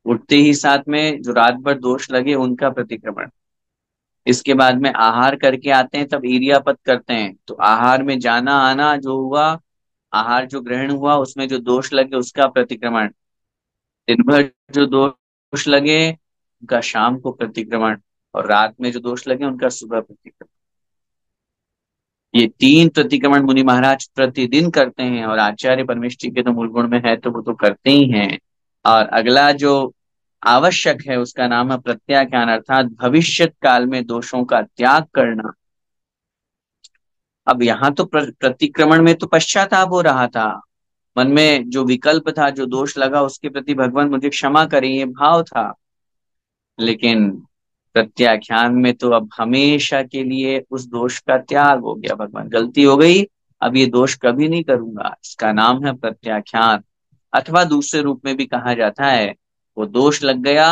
उठते ही साथ में जो रात भर दोष लगे उनका प्रतिक्रमण, इसके बाद में आहार करके आते हैं तब ईरियापत करते हैं, तो आहार में जाना आना जो हुआ, आहार जो ग्रहण हुआ उसमें जो दोष लगे उसका प्रतिक्रमण, दिन भर जो दोष लगे उनका शाम को प्रतिक्रमण, और रात में जो दोष लगे उनका सुबह प्रतिक्रमण। ये 3 प्रतिक्रमण मुनि महाराज प्रतिदिन करते हैं, और आचार्य परमेष्ठी के तो मूल गुण में है तो वो तो करते ही हैं। और अगला जो आवश्यक है उसका नाम है प्रत्याख्यान, अर्थात भविष्य काल में दोषों का त्याग करना। अब यहाँ तो प्रतिक्रमण में तो पश्चाताप हो रहा था, मन में जो विकल्प था, जो दोष लगा उसके प्रति भगवान मुझे क्षमा करें ये भाव था, लेकिन प्रत्याख्यान में तो अब हमेशा के लिए उस दोष का त्याग हो गया, भगवान गलती हो गई, अब ये दोष कभी नहीं करूंगा, इसका नाम है प्रत्याख्यान। अथवा दूसरे रूप में भी कहा जाता है वो दोष लग गया,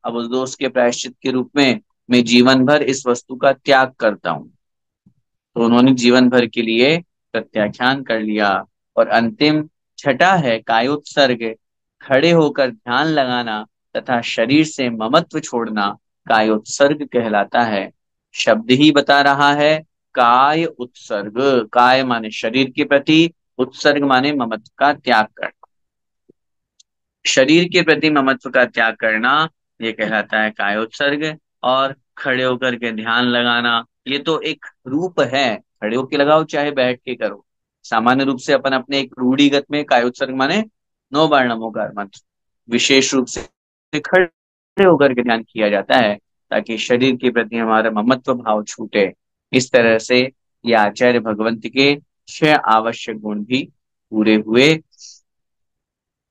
अब उस दोष के प्रायश्चित के रूप में मैं जीवन भर इस वस्तु का त्याग करता हूं, तो उन्होंने जीवन भर के लिए प्रत्याख्यान कर लिया। और अंतिम छठा है कायोत्सर्ग, खड़े होकर ध्यान लगाना तथा शरीर से ममत्व छोड़ना कायोत्सर्ग कहलाता है। शब्द ही बता रहा है काय उत्सर्ग, काय माने शरीर के प्रति, उत्सर्ग माने ममत्व का त्याग करना, शरीर के प्रति ममत्व का त्याग करना ये कहलाता है कायोत्सर्ग। और खड़े होकर के ध्यान लगाना ये तो एक रूप है, खड़े होकर लगाओ चाहे बैठ के करो, सामान्य रूप से अपन अपने एक रूढ़िगत में कायोत्सर्ग माने 9 बार नमोकार मंत्र, विशेष रूप से खड़े होकर के ध्यान किया जाता है ताकि शरीर के प्रति हमारा ममत्व भाव छूटे। इस तरह से ये आचार्य भगवंत के 6 आवश्यक गुण भी पूरे हुए।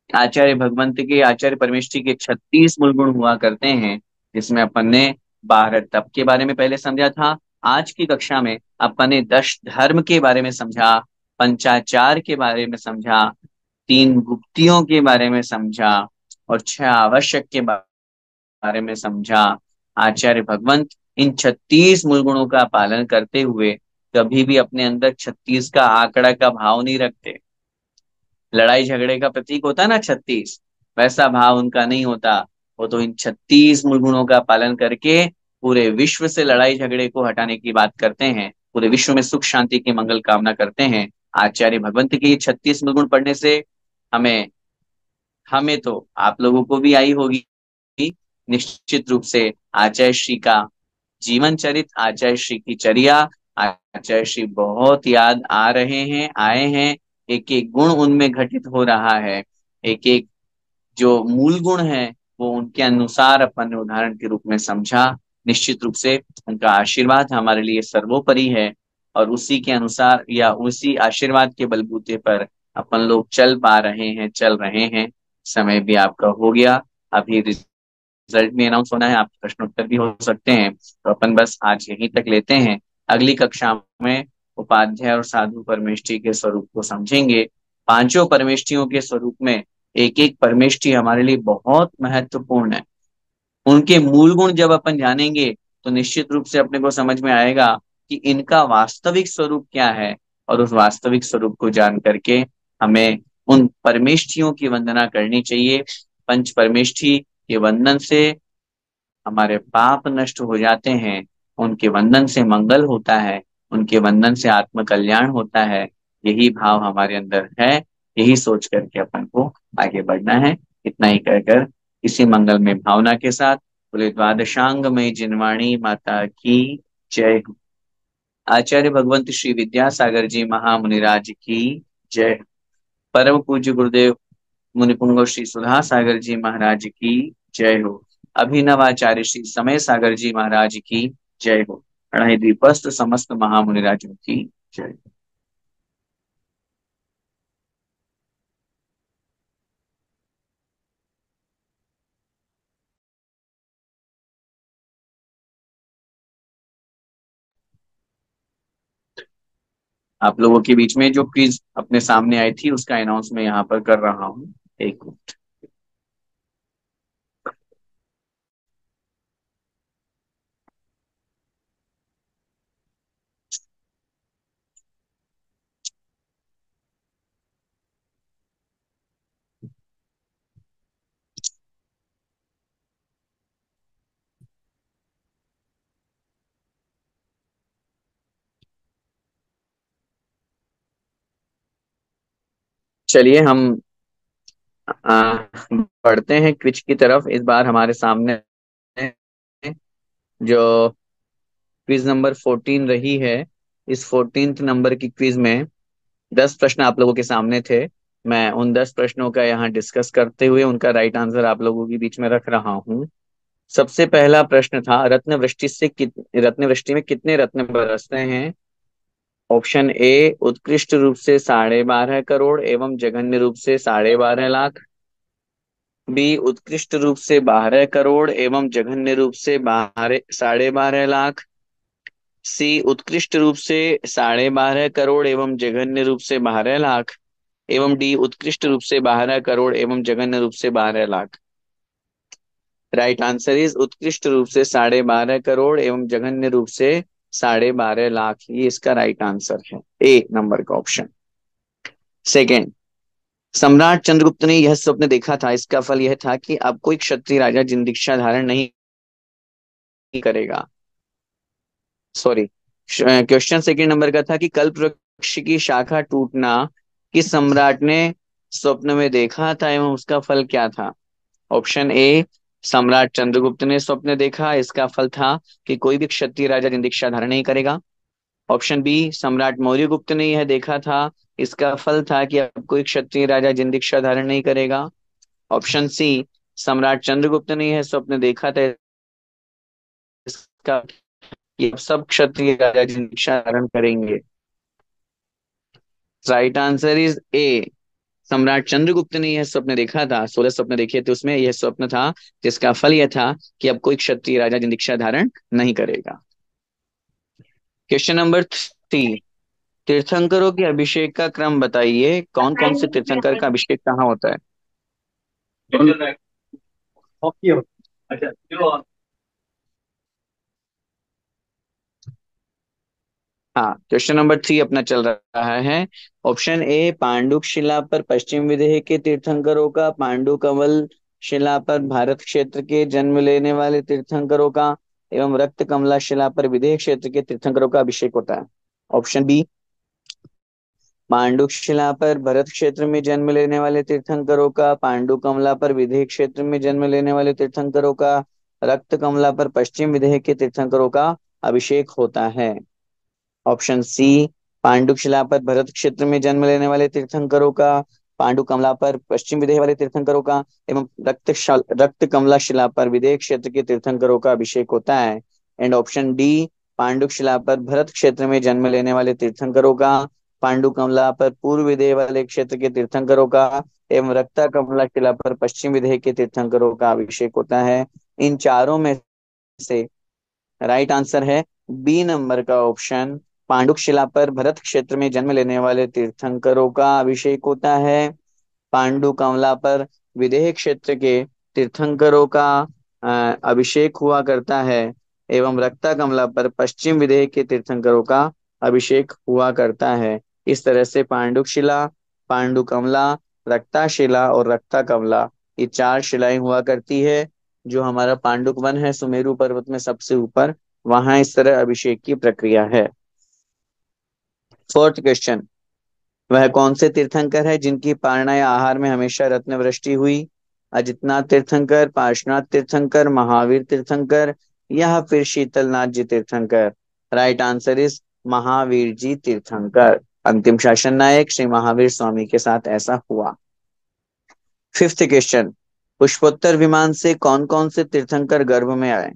आचार्य भगवंत के, आचार्य परमेष्ठी के 36 मूल गुण हुआ करते हैं, जिसमें अपन ने 12 तप के बारे में पहले समझा था। आज की कक्षा में अपन ने 10 धर्म के बारे में समझा, पंचाचार के बारे में समझा, 3 गुप्तियों के बारे में समझा, और 6 आवश्यक के बारे में समझा। आचार्य भगवंत इन 36 मूल गुणों का पालन करते हुए कभी भी अपने अंदर 36 का आंकड़ा का भाव नहीं रखते। लड़ाई झगड़े का प्रतीक होता है ना 36, वैसा भाव उनका नहीं होता। वो तो इन 36 मूल गुणों का पालन करके पूरे विश्व से लड़ाई झगड़े को हटाने की बात करते हैं, पूरे विश्व में सुख शांति की मंगल कामना करते हैं। आचार्य भगवंत के ये 36 मूल गुण पढ़ने से हमें हमें तो आप लोगों को भी आई होगी निश्चित रूप से आचार्य श्री का जीवन चरित्र, आचार्य श्री की चर्या, आचार्य श्री बहुत याद आ रहे हैं, आए हैं, एक एक गुण उनमें घटित हो रहा है, एक एक जो मूल गुण है वो उनके अनुसार अपन ने उदाहरण के रूप में समझा। निश्चित रूप से उनका आशीर्वाद हमारे लिए सर्वोपरि है, और उसी के अनुसार या उसी आशीर्वाद के बलबूते पर अपन लोग चल पा रहे हैं, चल रहे हैं। समय भी आपका हो गया, अभी रिजल्ट में अनाउंस होना है, आपके प्रश्नोत्तर भी हो सकते हैं, तो अपन बस आज यहीं तक लेते हैं। अगली कक्षा में उपाध्याय और साधु परमेष्ठी के स्वरूप को समझेंगे। पांचों परमेष्ठियों के स्वरूप में एक एक परमेष्ठी हमारे लिए बहुत महत्वपूर्ण है। उनके मूल गुण जब अपन जानेंगे तो निश्चित रूप से अपने को समझ में आएगा कि इनका वास्तविक स्वरूप क्या है, और उस वास्तविक स्वरूप को जान करके हमें उन परमेष्ठियों की वंदना करनी चाहिए। पंच परमेष्ठी के वंदन से हमारे पाप नष्ट हो जाते हैं, उनके वंदन से मंगल होता है, उनके वंदन से आत्म कल्याण होता है। यही भाव हमारे अंदर है, यही सोच करके अपन को आगे बढ़ना है। इतना ही कहकर इसी मंगल में भावना के साथ बोले द्वादशांग में जिनवाणी माता की जय हो। आचार्य भगवंत श्री विद्यासागर जी महामुनिराज की जय। परम पूज्य गुरुदेव मुनिपुंगव श्री सुधा सागर जी महाराज की जय हो। अभिनव आचार्य श्री समय सागर जी महाराज की जय हो। अढ़ाई द्वीपस्थ समस्त महामुनिराजों की जय। आप लोगों के बीच में जो क्विज अपने सामने आई थी उसका अनाउंस मैं यहाँ पर कर रहा हूँ। एक मिनट। चलिए हम बढ़ते हैं क्विज की तरफ। इस बार हमारे सामने जो क्विज नंबर 14 रही है, इस 14th नंबर की क्विज में 10 प्रश्न आप लोगों के सामने थे। मैं उन 10 प्रश्नों का यहाँ डिस्कस करते हुए उनका राइट आंसर आप लोगों के बीच में रख रहा हूँ। सबसे पहला प्रश्न था, रत्न वृष्टि में कितने रत्न बरसते हैं? ऑप्शन ए उत्कृष्ट रूप से 12.5 करोड़ एवं जघन्य रूप से 12.5 लाख। बी उत्कृष्ट रूप से 12 करोड़ एवं जघन्य रूप से 12.5 लाख। सी उत्कृष्ट रूप से 12.5 करोड़ एवं जघन्य रूप से 12 लाख। एवं डी उत्कृष्ट रूप से 12 करोड़ एवं जघन्य रूप से 12 लाख। राइट आंसर इज उत्कृष्ट रूप से 12.5 करोड़ एवं जघन्य रूप से 12.5 लाख। ये इसका राइट आंसर है, ए नंबर का ऑप्शन। सेकेंड, सम्राट चंद्रगुप्त ने यह स्वप्न देखा था, इसका फल यह था कि अब कोई क्षत्रिय राजा जिन दीक्षा धारण नहीं करेगा। सॉरी, क्वेश्चन सेकंड नंबर का था कि कल्प वृक्ष की शाखा टूटना किस सम्राट ने स्वप्न में देखा था एवं उसका फल क्या था? ऑप्शन ए सम्राट चंद्रगुप्त ने स्वप्न देखा, इसका फल था कि कोई भी क्षत्रिय राजा दिन दीक्षा धारण नहीं करेगा। ऑप्शन बी सम्राट मौर्य गुप्त ने यह देखा था, इसका फल था कि अब कोई क्षत्रिय राजा जिन दीक्षा धारण नहीं करेगा। ऑप्शन सी सम्राट चंद्रगुप्त ने यह स्वप्न देखा था, इसका कि अब सब क्षत्रिय राजा जिन दीक्षा धारण करेंगे। राइट आंसर इज ए सम्राट चंद्रगुप्त ने यह स्वप्न देखा था, 16 स्वप्न देखे थे, उसमें यह स्वप्न था जिसका फल यह था कि अब कोई क्षत्रिय राजा जिन दीक्षा धारण नहीं करेगा। क्वेश्चन नंबर 3, तीर्थंकरों के अभिषेक का क्रम बताइए। कौन कौन से तीर्थंकर का अभिषेक कहाँ होता है? हाँ, क्वेश्चन नंबर 3 अपना चल रहा है। ऑप्शन ए पांडुक शिला पर पश्चिम विदेह के तीर्थंकरों का, पांडु कंवल शिला पर भारत क्षेत्र के जन्म लेने वाले तीर्थंकरों का, एवं रक्त कमला शिला पर विदेह क्षेत्र के तीर्थंकरों का अभिषेक होता है। ऑप्शन बी पांडुक शिला पर भरत क्षेत्र में जन्म लेने वाले तीर्थंकरों का, पांडु कमला पर विदेह क्षेत्र में जन्म लेने वाले तीर्थंकरों का, रक्त कमला पर पश्चिम विदेह के तीर्थंकरों का अभिषेक होता है। ऑप्शन सी पांडुक शिला पर भरत क्षेत्र में जन्म लेने वाले तीर्थंकरों का, पांडु कमला पर पश्चिम विदेह वाले तीर्थंकरों का, एवं रक्त कमला शिला पर विदेह क्षेत्र के तीर्थंकरों का अभिषेक होता है। एंड ऑप्शन डी पांडुक शिला पर भरत क्षेत्र में जन्म लेने वाले तीर्थंकरों का, पांडु कमला पर पूर्व विदेह वाले क्षेत्र के तीर्थंकरों का, एवं रक्ता कमला शिला पर पश्चिम विदेह के तीर्थंकरों का अभिषेक होता है। इन चारों में से राइट आंसर है बी नंबर का ऑप्शन, पांडुक शिला पर भरत क्षेत्र में जन्म लेने वाले तीर्थंकरों का अभिषेक होता है। पांडु कमला पर विदेह क्षेत्र के तीर्थंकरों का अभिषेक हुआ करता है, एवं रक्ता कमला पर पश्चिम विदेह के तीर्थंकरों का अभिषेक हुआ करता है। इस तरह से पांडुक शिला, पांडु कमला, रक्ता शिला और रक्ता कमला, ये 4 शिलाएं हुआ करती है। जो हमारा पांडुक वन है सुमेरु पर्वत में सबसे ऊपर, वहां इस तरह अभिषेक की प्रक्रिया है। फोर्थ क्वेश्चन, वह कौन से तीर्थंकर है जिनकी पारणा या आहार में हमेशा रत्न वृष्टि हुई? अजितनाथ तीर्थंकर, पार्श्वनाथ तीर्थंकर, महावीर तीर्थंकर, या फिर शीतलनाथ जी तीर्थंकर? Right answer is Mahavir ji तीर्थंकर। अंतिम शासन नायक श्री महावीर स्वामी के साथ ऐसा हुआ। फिफ्थ क्वेश्चन, पुष्पोत्तर विमान से कौन कौन से तीर्थंकर गर्भ में आए?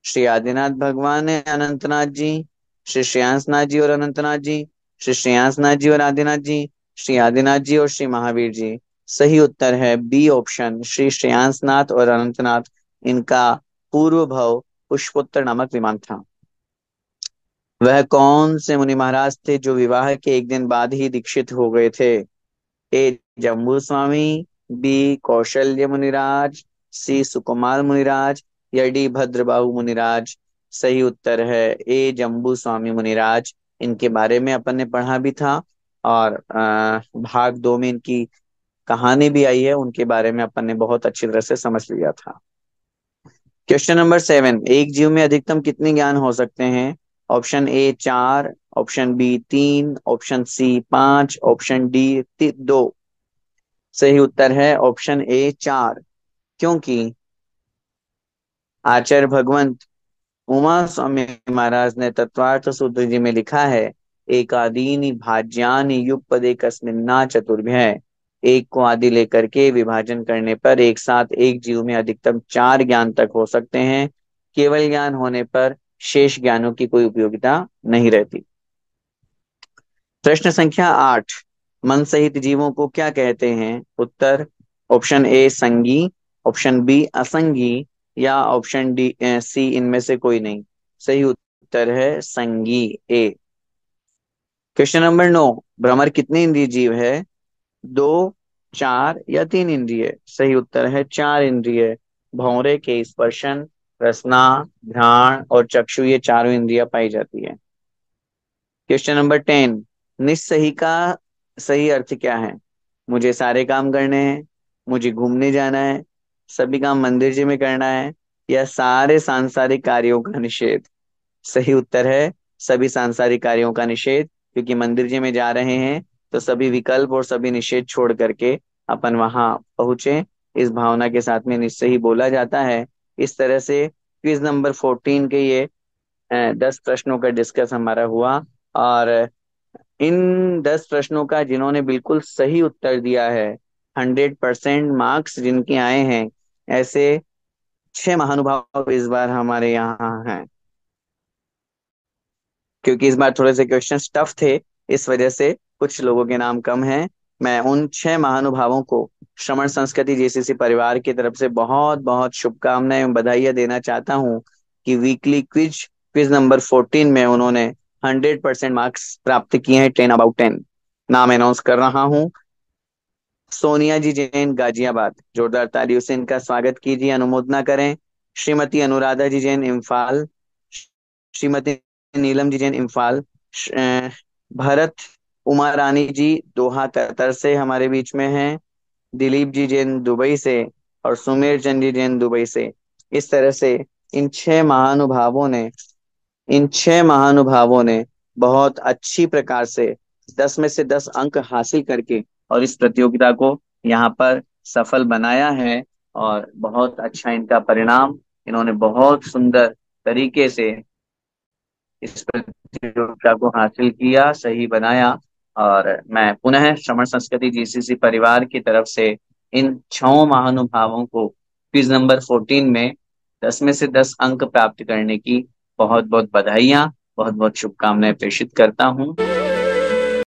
श्री आदिनाथ भगवान है अनंतनाथ जी, श्री श्रेयांसनाथ जी और अनंतनाथ जी, श्री श्रेयांसनाथ जी और आदिनाथ जी, श्री आदिनाथ जी और श्री महावीर जी। सही उत्तर है बी ऑप्शन, श्री श्रेयांसनाथ और अनंतनाथ। इनका पूर्व भव पुष्पोत्तर नामक विमान था। वह कौन से मुनि महाराज थे जो विवाह के एक दिन बाद ही दीक्षित हो गए थे? ए जम्बू स्वामी, बी कौशल्य मुनिराज, सी सुकुमार मुनिराज, या डी भद्रबाहु मुनिराज। सही उत्तर है ए जम्बू स्वामी मुनिराज। इनके बारे में अपन ने पढ़ा भी था, और भाग 2 में इनकी कहानी भी आई है, उनके बारे में अपन ने बहुत अच्छी तरह से समझ लिया था। क्वेश्चन नंबर 7, एक जीव में अधिकतम कितने ज्ञान हो सकते हैं? Option A 4, option B 3, option C 5, option D 2। सही उत्तर है ऑप्शन ए 4, क्योंकि आचार्य भगवंत उमा स्वामी महाराज ने तत्वार्थ सूत्र जी में लिखा है, एकादीनि भाज्यानि युगपदे कस्मिन्ना चतुर्भ्य। एक को आदि लेकर के विभाजन करने पर एक साथ एक जीव में अधिकतम 4 ज्ञान तक हो सकते हैं। केवल ज्ञान होने पर शेष ज्ञानों की कोई उपयोगिता नहीं रहती। प्रश्न संख्या 8, मन सहित जीवों को क्या कहते हैं? उत्तर, ऑप्शन ए संगी, ऑप्शन बी असंगी, या ऑप्शन डी सी इनमें से कोई नहीं। सही उत्तर है संगी, ए। क्वेश्चन नंबर 9, भ्रमर कितने इंद्रिय जीव है? 2, 4 या 3 इंद्रिय? सही उत्तर है 4 इंद्रिय। भौरे के स्पर्शन, रसना, घ्राण और चक्षु, ये चारों इंद्रियां पाई जाती है। क्वेश्चन नंबर 10, निस्सही का सही अर्थ क्या है? मुझे सारे काम करने हैं, मुझे घूमने जाना है, सभी काम मंदिर जी में करना है, या सारे सांसारिक कार्यों का निषेध? सही उत्तर है सभी सांसारिक कार्यों का निषेध, क्योंकि मंदिर जी में जा रहे हैं तो सभी विकल्प और सभी निषेध छोड़ करके अपन वहां पहुंचे, इस भावना के साथ में निश्चय ही बोला जाता है। इस तरह से क्विज नंबर 14 के ये 10 प्रश्नों का डिस्कस हमारा हुआ, और इन 10 प्रश्नों का जिन्होंने बिल्कुल सही उत्तर दिया है, 100% मार्क्स जिनके आए हैं, ऐसे 6 महानुभाव इस बार हमारे यहाँ हैं। क्योंकि इस बार थोड़े से क्वेश्चन टफ थे, इस वजह से कुछ लोगों के नाम कम हैं। मैं उन 6 महानुभावों को श्रमण संस्कृति जेसीसी परिवार की तरफ से बहुत बहुत शुभकामनाएं एवं बधाइयां देना चाहता हूं कि वीकली क्विज क्विज नंबर 14 में उन्होंने 100% मार्क्स प्राप्त किए हैं, 10/10। नाम अनाउंस कर रहा हूं, सोनिया जी जैन गाजियाबाद, जोरदार तालियों से इनका स्वागत कीजिए, अनुमोदना करें। श्रीमती अनुराधा जी जैन इम्फाल, श्रीमती नीलम जी जैन इम्फाल, भरत उमा रानी जी दोहा कतर से हमारे बीच में हैं, दिलीप जी जैन दुबई से, और सुमेर चंद जी जैन दुबई से। इस तरह से इन 6 महानुभावों ने इन 6 महानुभावों ने बहुत अच्छी प्रकार से 10 में से 10 अंक हासिल करके और इस प्रतियोगिता को यहाँ पर सफल बनाया है, और बहुत अच्छा इनका परिणाम, इन्होंने बहुत सुंदर तरीके से इस प्रतियोगिता को हासिल किया, सही बनाया। और मैं पुनः श्रमण संस्कृति जीसीसी परिवार की तरफ से इन 6 महानुभावों को क्विज नंबर 14 में 10 में से 10 अंक प्राप्त करने की बहुत बहुत बधाइयां, बहुत बहुत शुभकामनाएं प्रेषित करता हूं।